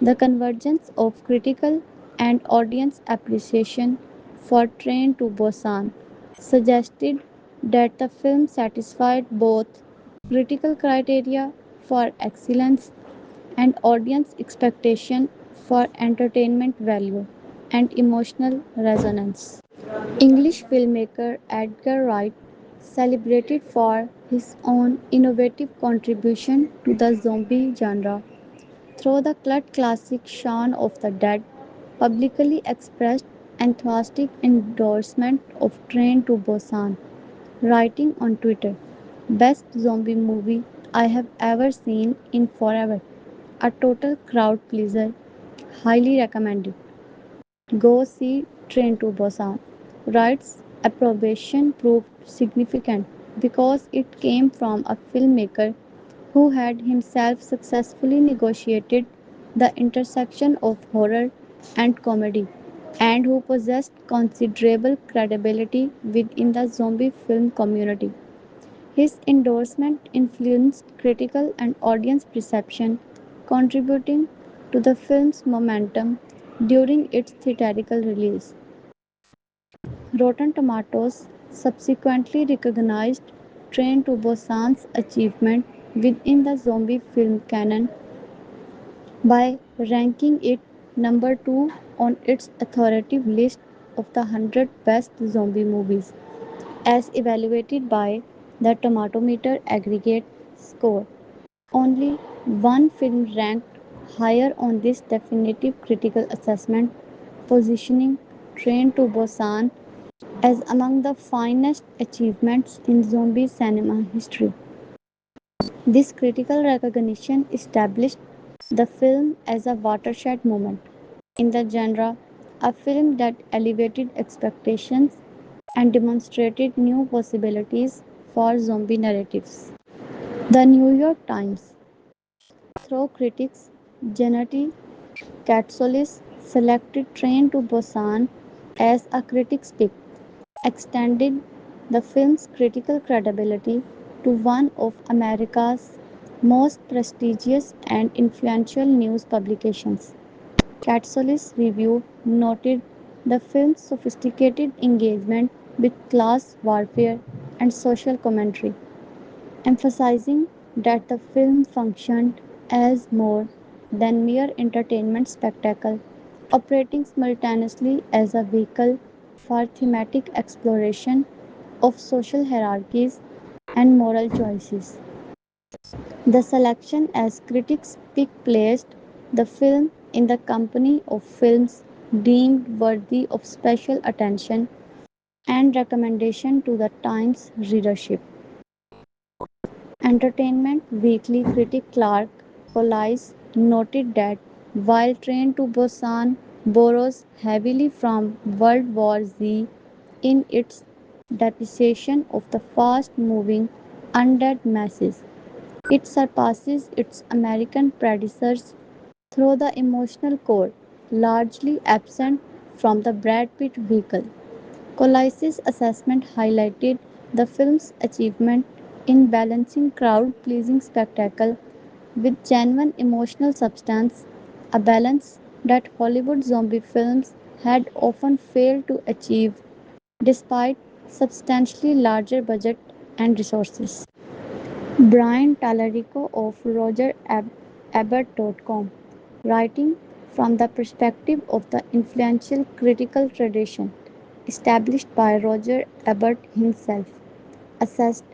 The convergence of critical and audience appreciation for Train to Busan suggested that the film satisfied both critical criteria for excellence and audience expectation for entertainment value and emotional resonance. English filmmaker Edgar Wright, celebrated for his own innovative contribution to the zombie genre through the cult classic Shaun of the Dead, publicly expressed enthusiastic endorsement of Train to Busan, writing on Twitter, "Best zombie movie I have ever seen in forever. A total crowd pleaser. Highly recommended. Go see Train to Busan." Wright's approbation proved significant because it came from a filmmaker who had himself successfully negotiated the intersection of horror and comedy, and who possessed considerable credibility within the zombie film community. His endorsement influenced critical and audience perception, contributing to the film's momentum during its theatrical release. Rotten Tomatoes subsequently recognized Train to Busan's achievement within the zombie film canon by ranking it number 2 on its authoritative list of the 100 best zombie movies, as evaluated by the Tomatometer aggregate score. Only one film ranked higher on this definitive critical assessment, positioning Train to Busan as among the finest achievements in zombie cinema history. This critical recognition established the film as a watershed moment in the genre, a film that elevated expectations and demonstrated new possibilities for zombie narratives. The New York Times, through critics Gennady Katsolis, selected Train to Busan as a critic's pick, extended the film's critical credibility to one of America's most prestigious and influential news publications. Katsolis' review noted the film's sophisticated engagement with class warfare and social commentary, emphasizing that the film functioned as more than mere entertainment spectacle, operating simultaneously as a vehicle for thematic exploration of social hierarchies and moral choices. The selection as critics pick placed the film in the company of films deemed worthy of special attention and recommendation to the Times readership. Entertainment Weekly critic Clark Collies noted that while Train to Busan borrows heavily from World War Z in its depiction of the fast-moving undead masses, it surpasses its American predecessors through the emotional core, largely absent from the Brad Pitt vehicle. Collise's assessment highlighted the film's achievement in balancing crowd-pleasing spectacle with genuine emotional substance, a balance that Hollywood zombie films had often failed to achieve despite substantially larger budget and resources. Brian Tallarico of RogerEbert.com, writing from the perspective of the influential critical tradition established by Roger Ebert himself, assessed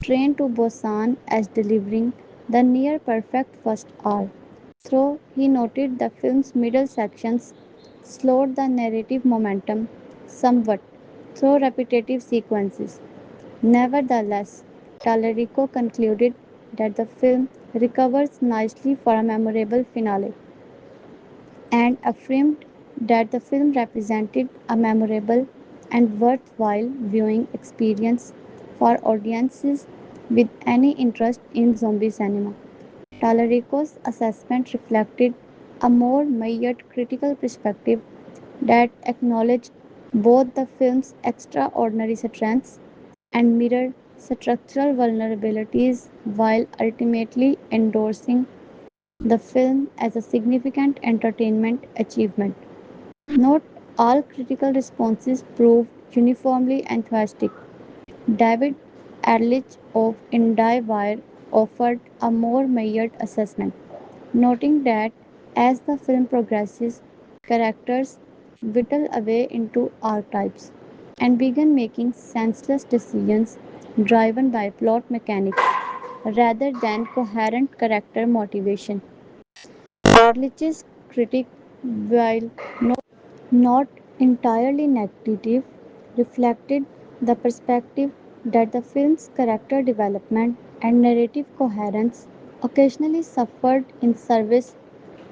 Train to Busan as delivering the near perfect first hour, though he noted the film's middle sections slowed the narrative momentum somewhat through repetitive sequences. Nevertheless, Tallarico concluded that the film recovers nicely for a memorable finale and affirmed that the film represented a memorable and worthwhile viewing experience for audiences with any interest in zombie cinema. Tallarico's assessment reflected a more measured critical perspective that acknowledged both the film's extraordinary strengths and mirrored structural vulnerabilities while ultimately endorsing the film as a significant entertainment achievement. Not all critical responses proved uniformly enthusiastic. David Ehrlich of IndieWire offered a more measured assessment, noting that as the film progresses, characters whittle away into archetypes and begin making senseless decisions driven by plot mechanics rather than coherent character motivation. Ehrlich's critique, while not entirely negative, reflected the perspective that the film's character development and narrative coherence occasionally suffered in service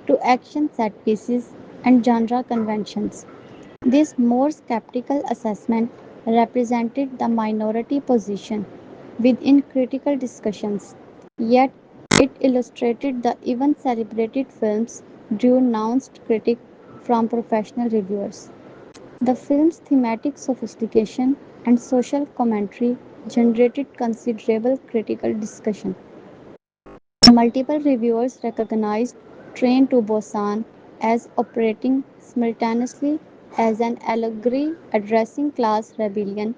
to action set pieces and genre conventions. This more skeptical assessment represented the minority position within critical discussions, yet it illustrated the even celebrated film's denounced critique from professional reviewers. The film's thematic sophistication and social commentary generated considerable critical discussion. Multiple reviewers recognized Train to Busan as operating simultaneously as an allegory addressing class rebellion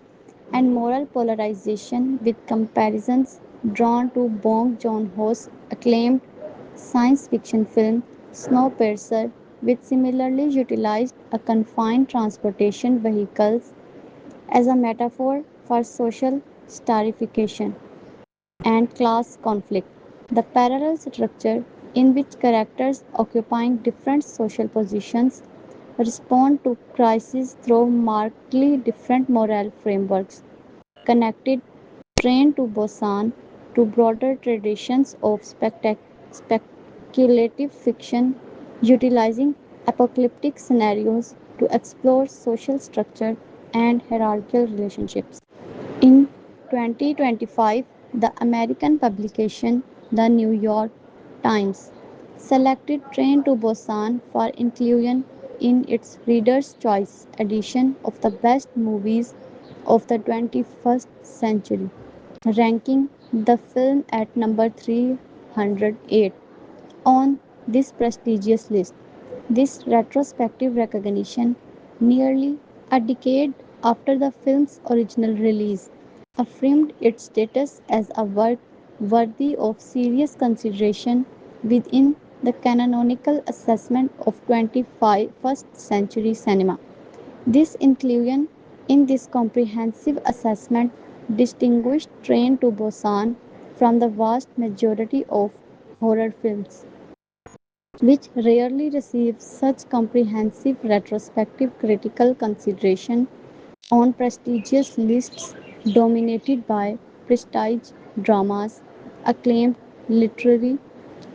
and moral polarization, with comparisons drawn to Bong Joon-ho's acclaimed science fiction film Snowpiercer, which similarly utilized a confined transportation vehicles as a metaphor for social stratification and class conflict. The parallel structure, in which characters occupying different social positions respond to crises through markedly different moral frameworks, connected Train to Busan to broader traditions of speculative fiction, utilizing apocalyptic scenarios to explore social structure and hierarchical relationships. In 2025, the American publication The New York Times selected Train to Busan for inclusion in its Reader's Choice edition of the best movies of the 21st century, ranking the film at number 308 on this prestigious list. This retrospective recognition, nearly a decade after the film's original release, affirmed its status as a work worthy of serious consideration within the canonical assessment of 21st century cinema. This inclusion in this comprehensive assessment distinguished Train to Busan from the vast majority of horror films, which rarely receive such comprehensive retrospective critical consideration on prestigious lists dominated by prestige dramas, acclaimed literary,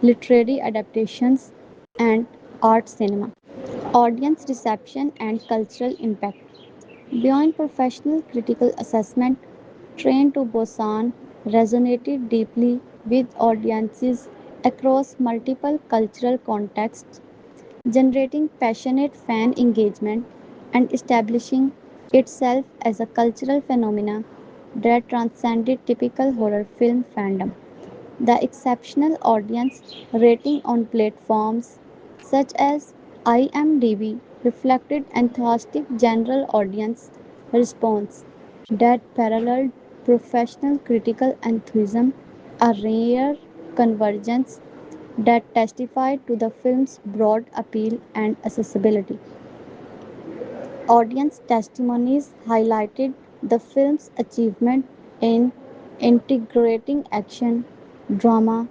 literary adaptations, and art cinema. Audience reception and cultural impact. Beyond professional critical assessment, Train to Busan resonated deeply with audiences across multiple cultural contexts, generating passionate fan engagement and establishing itself as a cultural phenomenon that transcended typical horror film fandom. The exceptional audience rating on platforms such as IMDb reflected enthusiastic general audience response that paralleled professional critical enthusiasm, a rare convergence that testified to the film's broad appeal and accessibility. Audience testimonies highlighted the film's achievement in integrating action, drama,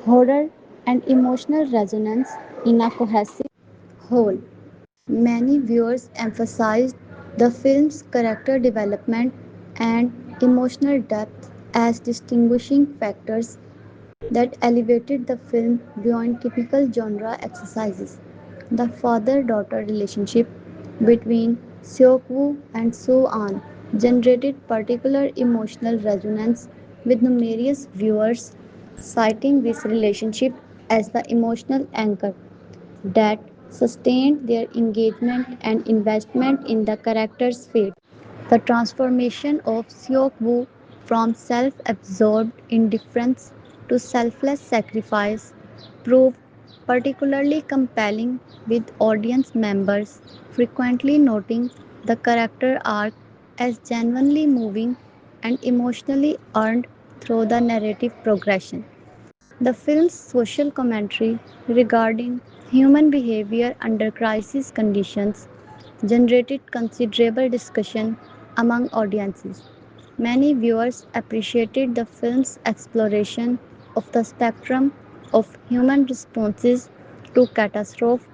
horror, and emotional resonance in a cohesive whole. Many viewers emphasized the film's character development and emotional depth as distinguishing factors that elevated the film beyond typical genre exercises. The father daughter relationship between Seok-woo and So-an generated particular emotional resonance with numerous viewers, citing this relationship as the emotional anchor that sustained their engagement and investment in the character's fate. The transformation of Seok-woo from self-absorbed indifference to selfless sacrifice proved particularly compelling, with audience members frequently noting the character arc as genuinely moving and emotionally earned through the narrative progression. The film's social commentary regarding human behavior under crisis conditions generated considerable discussion among audiences. Many viewers appreciated the film's exploration of the spectrum of human responses to catastrophe,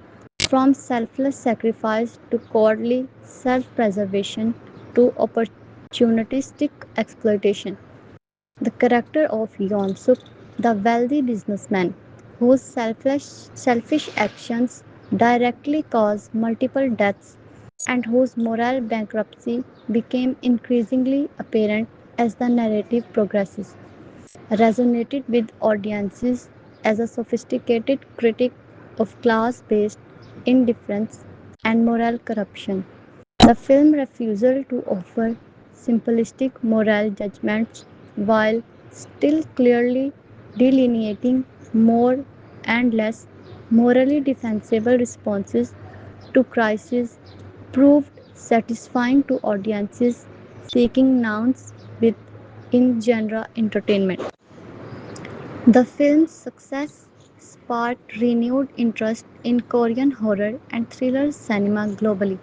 from selfless sacrifice to cowardly self preservation to opportunistic exploitation. The character of Yeon-suk, the wealthy businessman whose selfish actions directly caused multiple deaths and whose moral bankruptcy became increasingly apparent as the narrative progresses, resonated with audiences as a sophisticated critic of class based indifference and moral corruption. The film's refusal to offer simplistic moral judgments while still clearly delineating more and less morally defensible responses to crises proved satisfying to audiences seeking nouns within genre entertainment. The film's success sparked renewed interest in Korean horror and thriller cinema globally,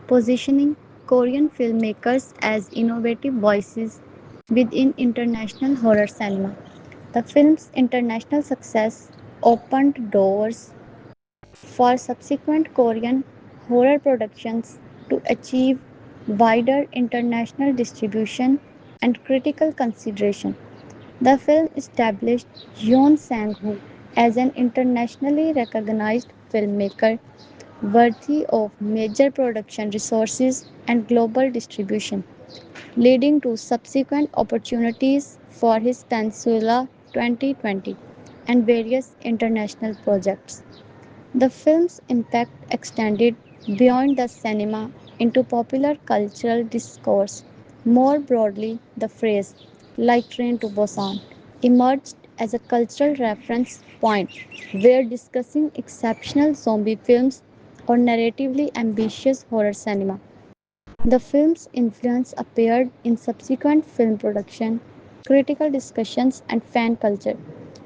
positioning Korean filmmakers as innovative voices within international horror cinema. The film's international success opened doors for subsequent Korean horror productions to achieve wider international distribution and critical consideration. The film established Yoon Sang-woo as an internationally recognized filmmaker worthy of major production resources and global distribution, leading to subsequent opportunities for his Peninsula 2020 and various international projects. The film's impact extended beyond the cinema into popular cultural discourse. More broadly, the phrase "like train to Busan" emerged as a cultural reference point where discussing exceptional zombie films or narratively ambitious horror cinema. The film's influence appeared in subsequent film production, critical discussions, and fan culture,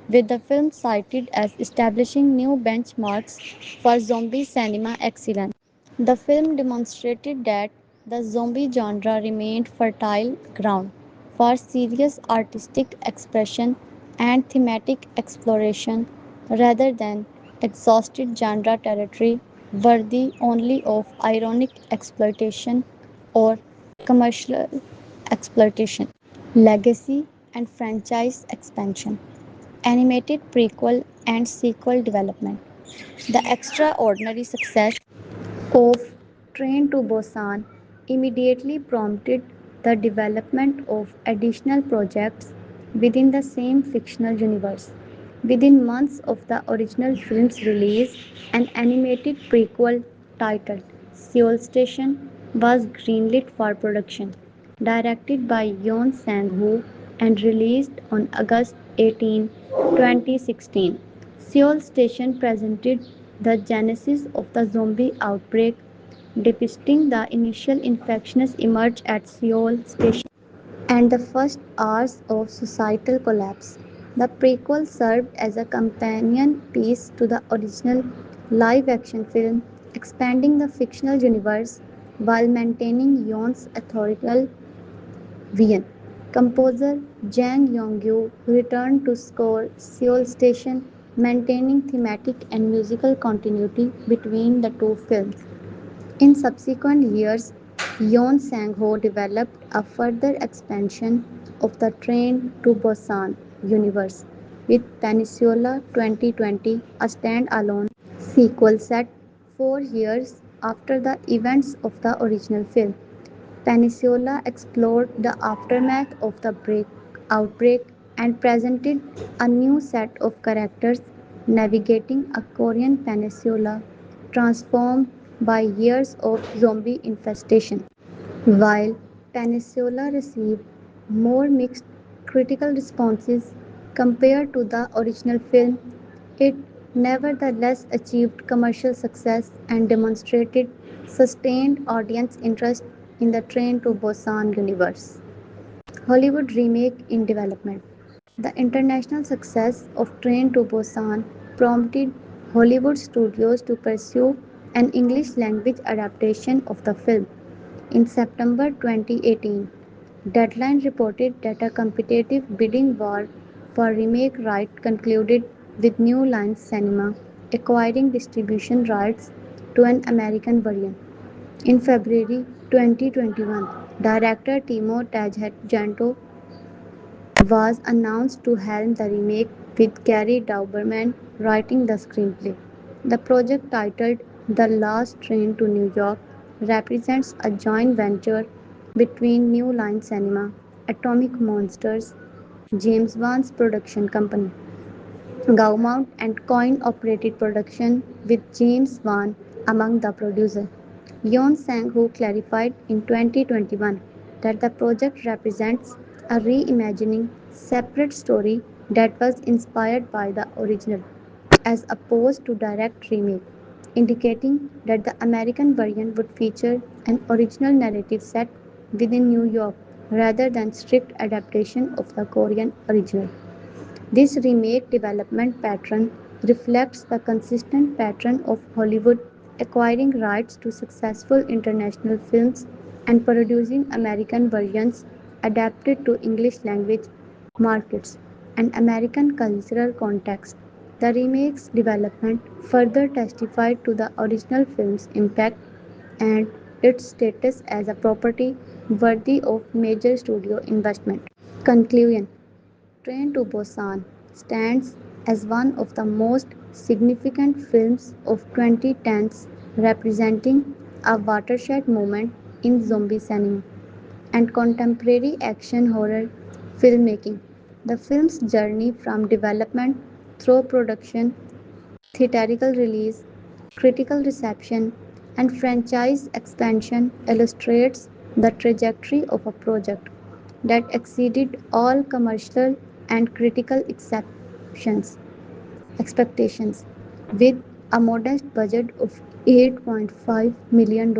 with the film cited as establishing new benchmarks for zombie cinema excellence. The film demonstrated that the zombie genre remained fertile ground for serious artistic expression and thematic exploration rather than exhausted genre territory worthy only of ironic exploitation or commercial exploitation. Legacy and franchise expansion. Animated prequel and sequel development. The extraordinary success of Train to Busan immediately prompted the development of additional projects within the same fictional universe. Within months of the original film's release, an animated prequel titled Seoul Station was greenlit for production. Directed by Yeon Sang-woo and released on August 18, 2016. Seoul Station presented the genesis of the zombie outbreak, depicting the initial infectious emerge at Seoul Station and the first hours of societal collapse. The prequel served as a companion piece to the original live action film, expanding the fictional universe while maintaining Yeon's authorial vision. Composer Jang Yong-gyu returned to score Seoul Station, maintaining thematic and musical continuity between the two films. In subsequent years, Yeon Sang-ho developed a further expansion of the Train to Busan universe with Peninsula 2020, a standalone sequel set 4 years after the events of the original film. Peninsula explored the aftermath of the outbreak and presented a new set of characters navigating a Korean peninsula transformed by years of zombie infestation. While Peninsula received more mixed critical responses compared to the original film, it nevertheless achieved commercial success and demonstrated sustained audience interest in the Train to Busan universe. Hollywood remake in development. The international success of Train to Busan prompted Hollywood studios to pursue an English language adaptation of the film. In September 2018, Deadline reported that a competitive bidding war for remake rights concluded with New Line Cinema acquiring distribution rights to an American variant. In February 2021, director Timo Tadjanto was announced to helm the remake with Gary Dauberman writing the screenplay. The project, titled The Last Train to New York, represents a joint venture between New Line Cinema, Atomic Monsters, James Wan's production company, Gaumont, and coin-operated production with James Wan among the producers. Yeon Sang-woo clarified in 2021 that the project represents a reimagining separate story that was inspired by the original, as opposed to direct remake, indicating that the American variant would feature an original narrative set within New York rather than strict adaptation of the Korean original. This remake development pattern reflects the consistent pattern of Hollywood acquiring rights to successful international films and producing American versions adapted to English language markets and American cultural context. The remake's development further testified to the original film's impact and its status as a property worthy of major studio investment. Conclusion. Train to Busan stands as one of the most significant films of 2010s, representing a watershed moment in zombie cinema and contemporary action horror filmmaking. The film's journey from development through production, theatrical release, critical reception, and franchise expansion illustrates the trajectory of a project that exceeded all commercial and critical expectations. With a modest budget of $8.5 million,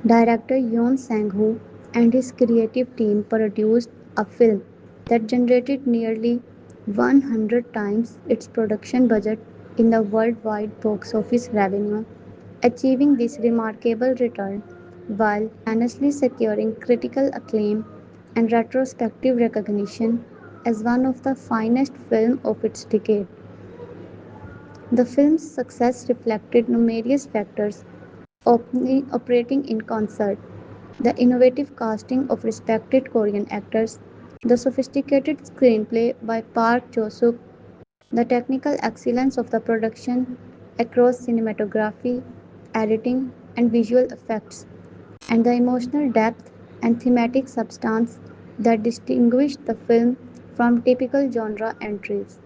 Director Yoon Sang-ho and his creative team produced a film that generated nearly 100 times its production budget in the worldwide box office revenue, achieving this remarkable return while simultaneously securing critical acclaim and retrospective recognition as one of the finest films of its decade. The film's success reflected numerous factors operating in concert: the innovative casting of respected Korean actors, the sophisticated screenplay by Park Jo-suk, the technical excellence of the production across cinematography, editing, and visual effects, and the emotional depth and thematic substance that distinguished the film from typical genre entries.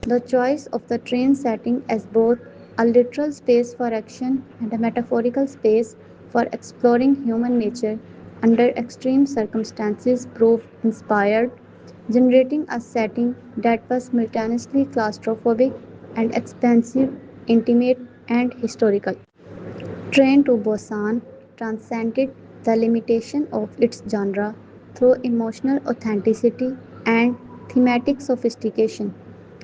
The choice of the train setting as both a literal space for action and a metaphorical space for exploring human nature under extreme circumstances proved inspired, generating a setting that was simultaneously claustrophobic and expansive, intimate, and historical. Train to Busan transcended the limitation of its genre through emotional authenticity and thematic sophistication,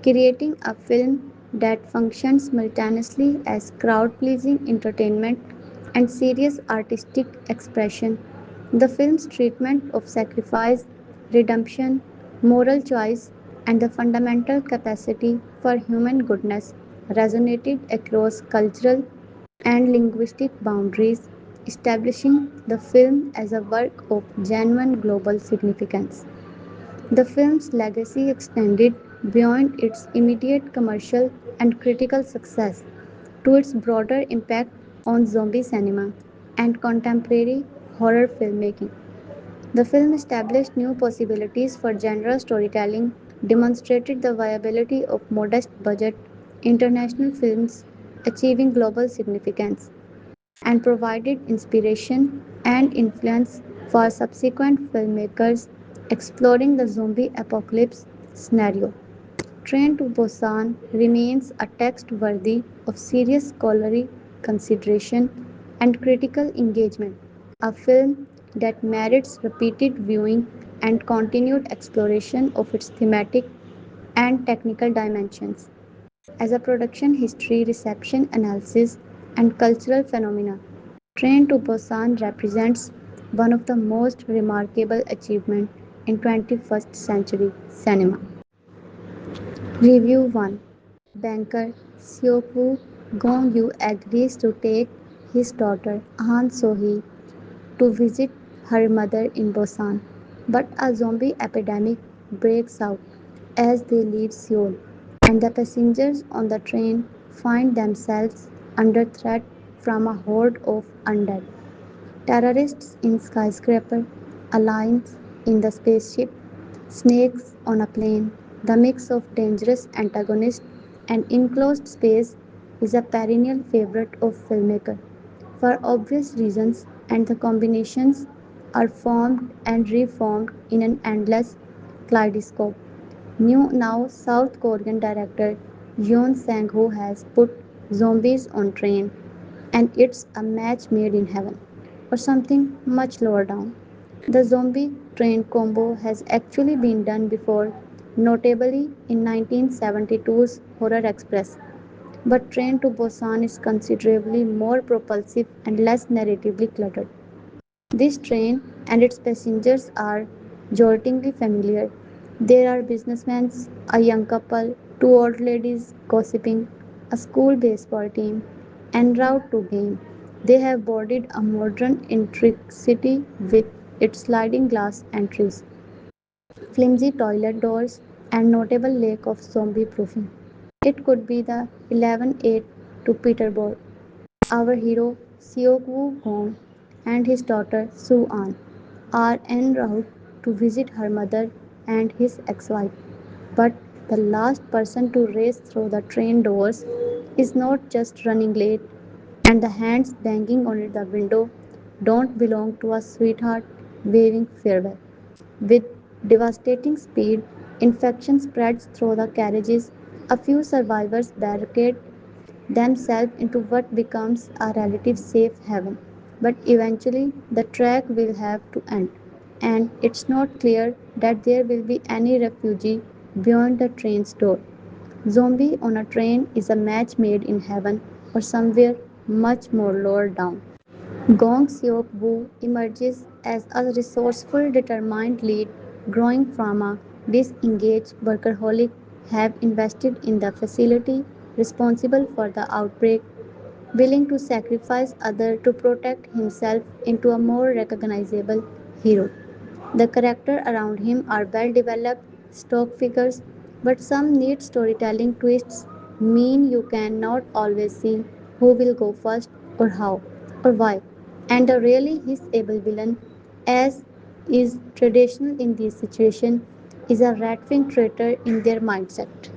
creating a film that functions simultaneously as crowd pleasing entertainment and serious artistic expression. The film's treatment of sacrifice, redemption, moral choice, and the fundamental capacity for human goodness resonated across cultural and linguistic boundaries, establishing the film as a work of genuine global significance. The film's legacy extended beyond its immediate commercial and critical success to its broader impact on zombie cinema and contemporary horror filmmaking. The film established new possibilities for genre storytelling, demonstrated the viability of modest budget international films achieving global significance, and provided inspiration and influence for subsequent filmmakers exploring the zombie apocalypse scenario. Train to Busan remains a text worthy of serious scholarly consideration and critical engagement, a film that merits repeated viewing and continued exploration of its thematic and technical dimensions. As a production history, reception analysis, and cultural phenomena, Train to Busan represents one of the most remarkable achievements in 21st century cinema. Review 1. Banker Seokwoo Gong Yoo agrees to take his daughter Han So-hee to visit her mother in Busan, but a zombie epidemic breaks out as they leave Seoul, and the passengers on the train find themselves under threat from a horde of undead. Terrorists in skyscraper, aliens in the spaceship, snakes on a plane. The mix of dangerous antagonist and enclosed space is a perennial favorite of filmmaker for obvious reasons, and the combinations are formed and reformed in an endless kaleidoscope. New now South Korean director Yoon Sang-ho has put zombies on train, and it's a match made in heaven, or something much lower down. The zombie train combo has actually been done before, notably in 1972's Horror Express. But Train to Busan is considerably more propulsive and less narratively cluttered. This train and its passengers are joltingly familiar. There are businessmen, a young couple, two old ladies gossiping, a school baseball team, en route to game. They have boarded a modern intricity with its sliding glass entries, flimsy toilet doors, and notable lack of zombie proofing. It could be the 11:8 to Peterborough. Our hero Seok-woo Gong and his daughter Soo-an are en route to visit her mother and his ex-wife. But the last person to race through the train doors is not just running late, and the hands banging on the window don't belong to a sweetheart waving farewell. With devastating speed, infection spreads through the carriages. A few survivors barricade themselves into what becomes a relative safe haven. but eventually the track will have to end, and it's not clear that there will be any refugee beyond the train's door. Zombie on a train is a match made in heaven or somewhere much more lower down. Gong Seok-woo emerges as a resourceful, determined lead growing from a disengaged workaholic have invested in the facility responsible for the outbreak, willing to sacrifice others to protect himself into a more recognizable hero. The characters around him are well developed stock figures, but some neat storytelling twists mean you cannot always see who will go first or how or why. And a really his able villain, as is traditional in this situation, is a rat-wing traitor in their mindset.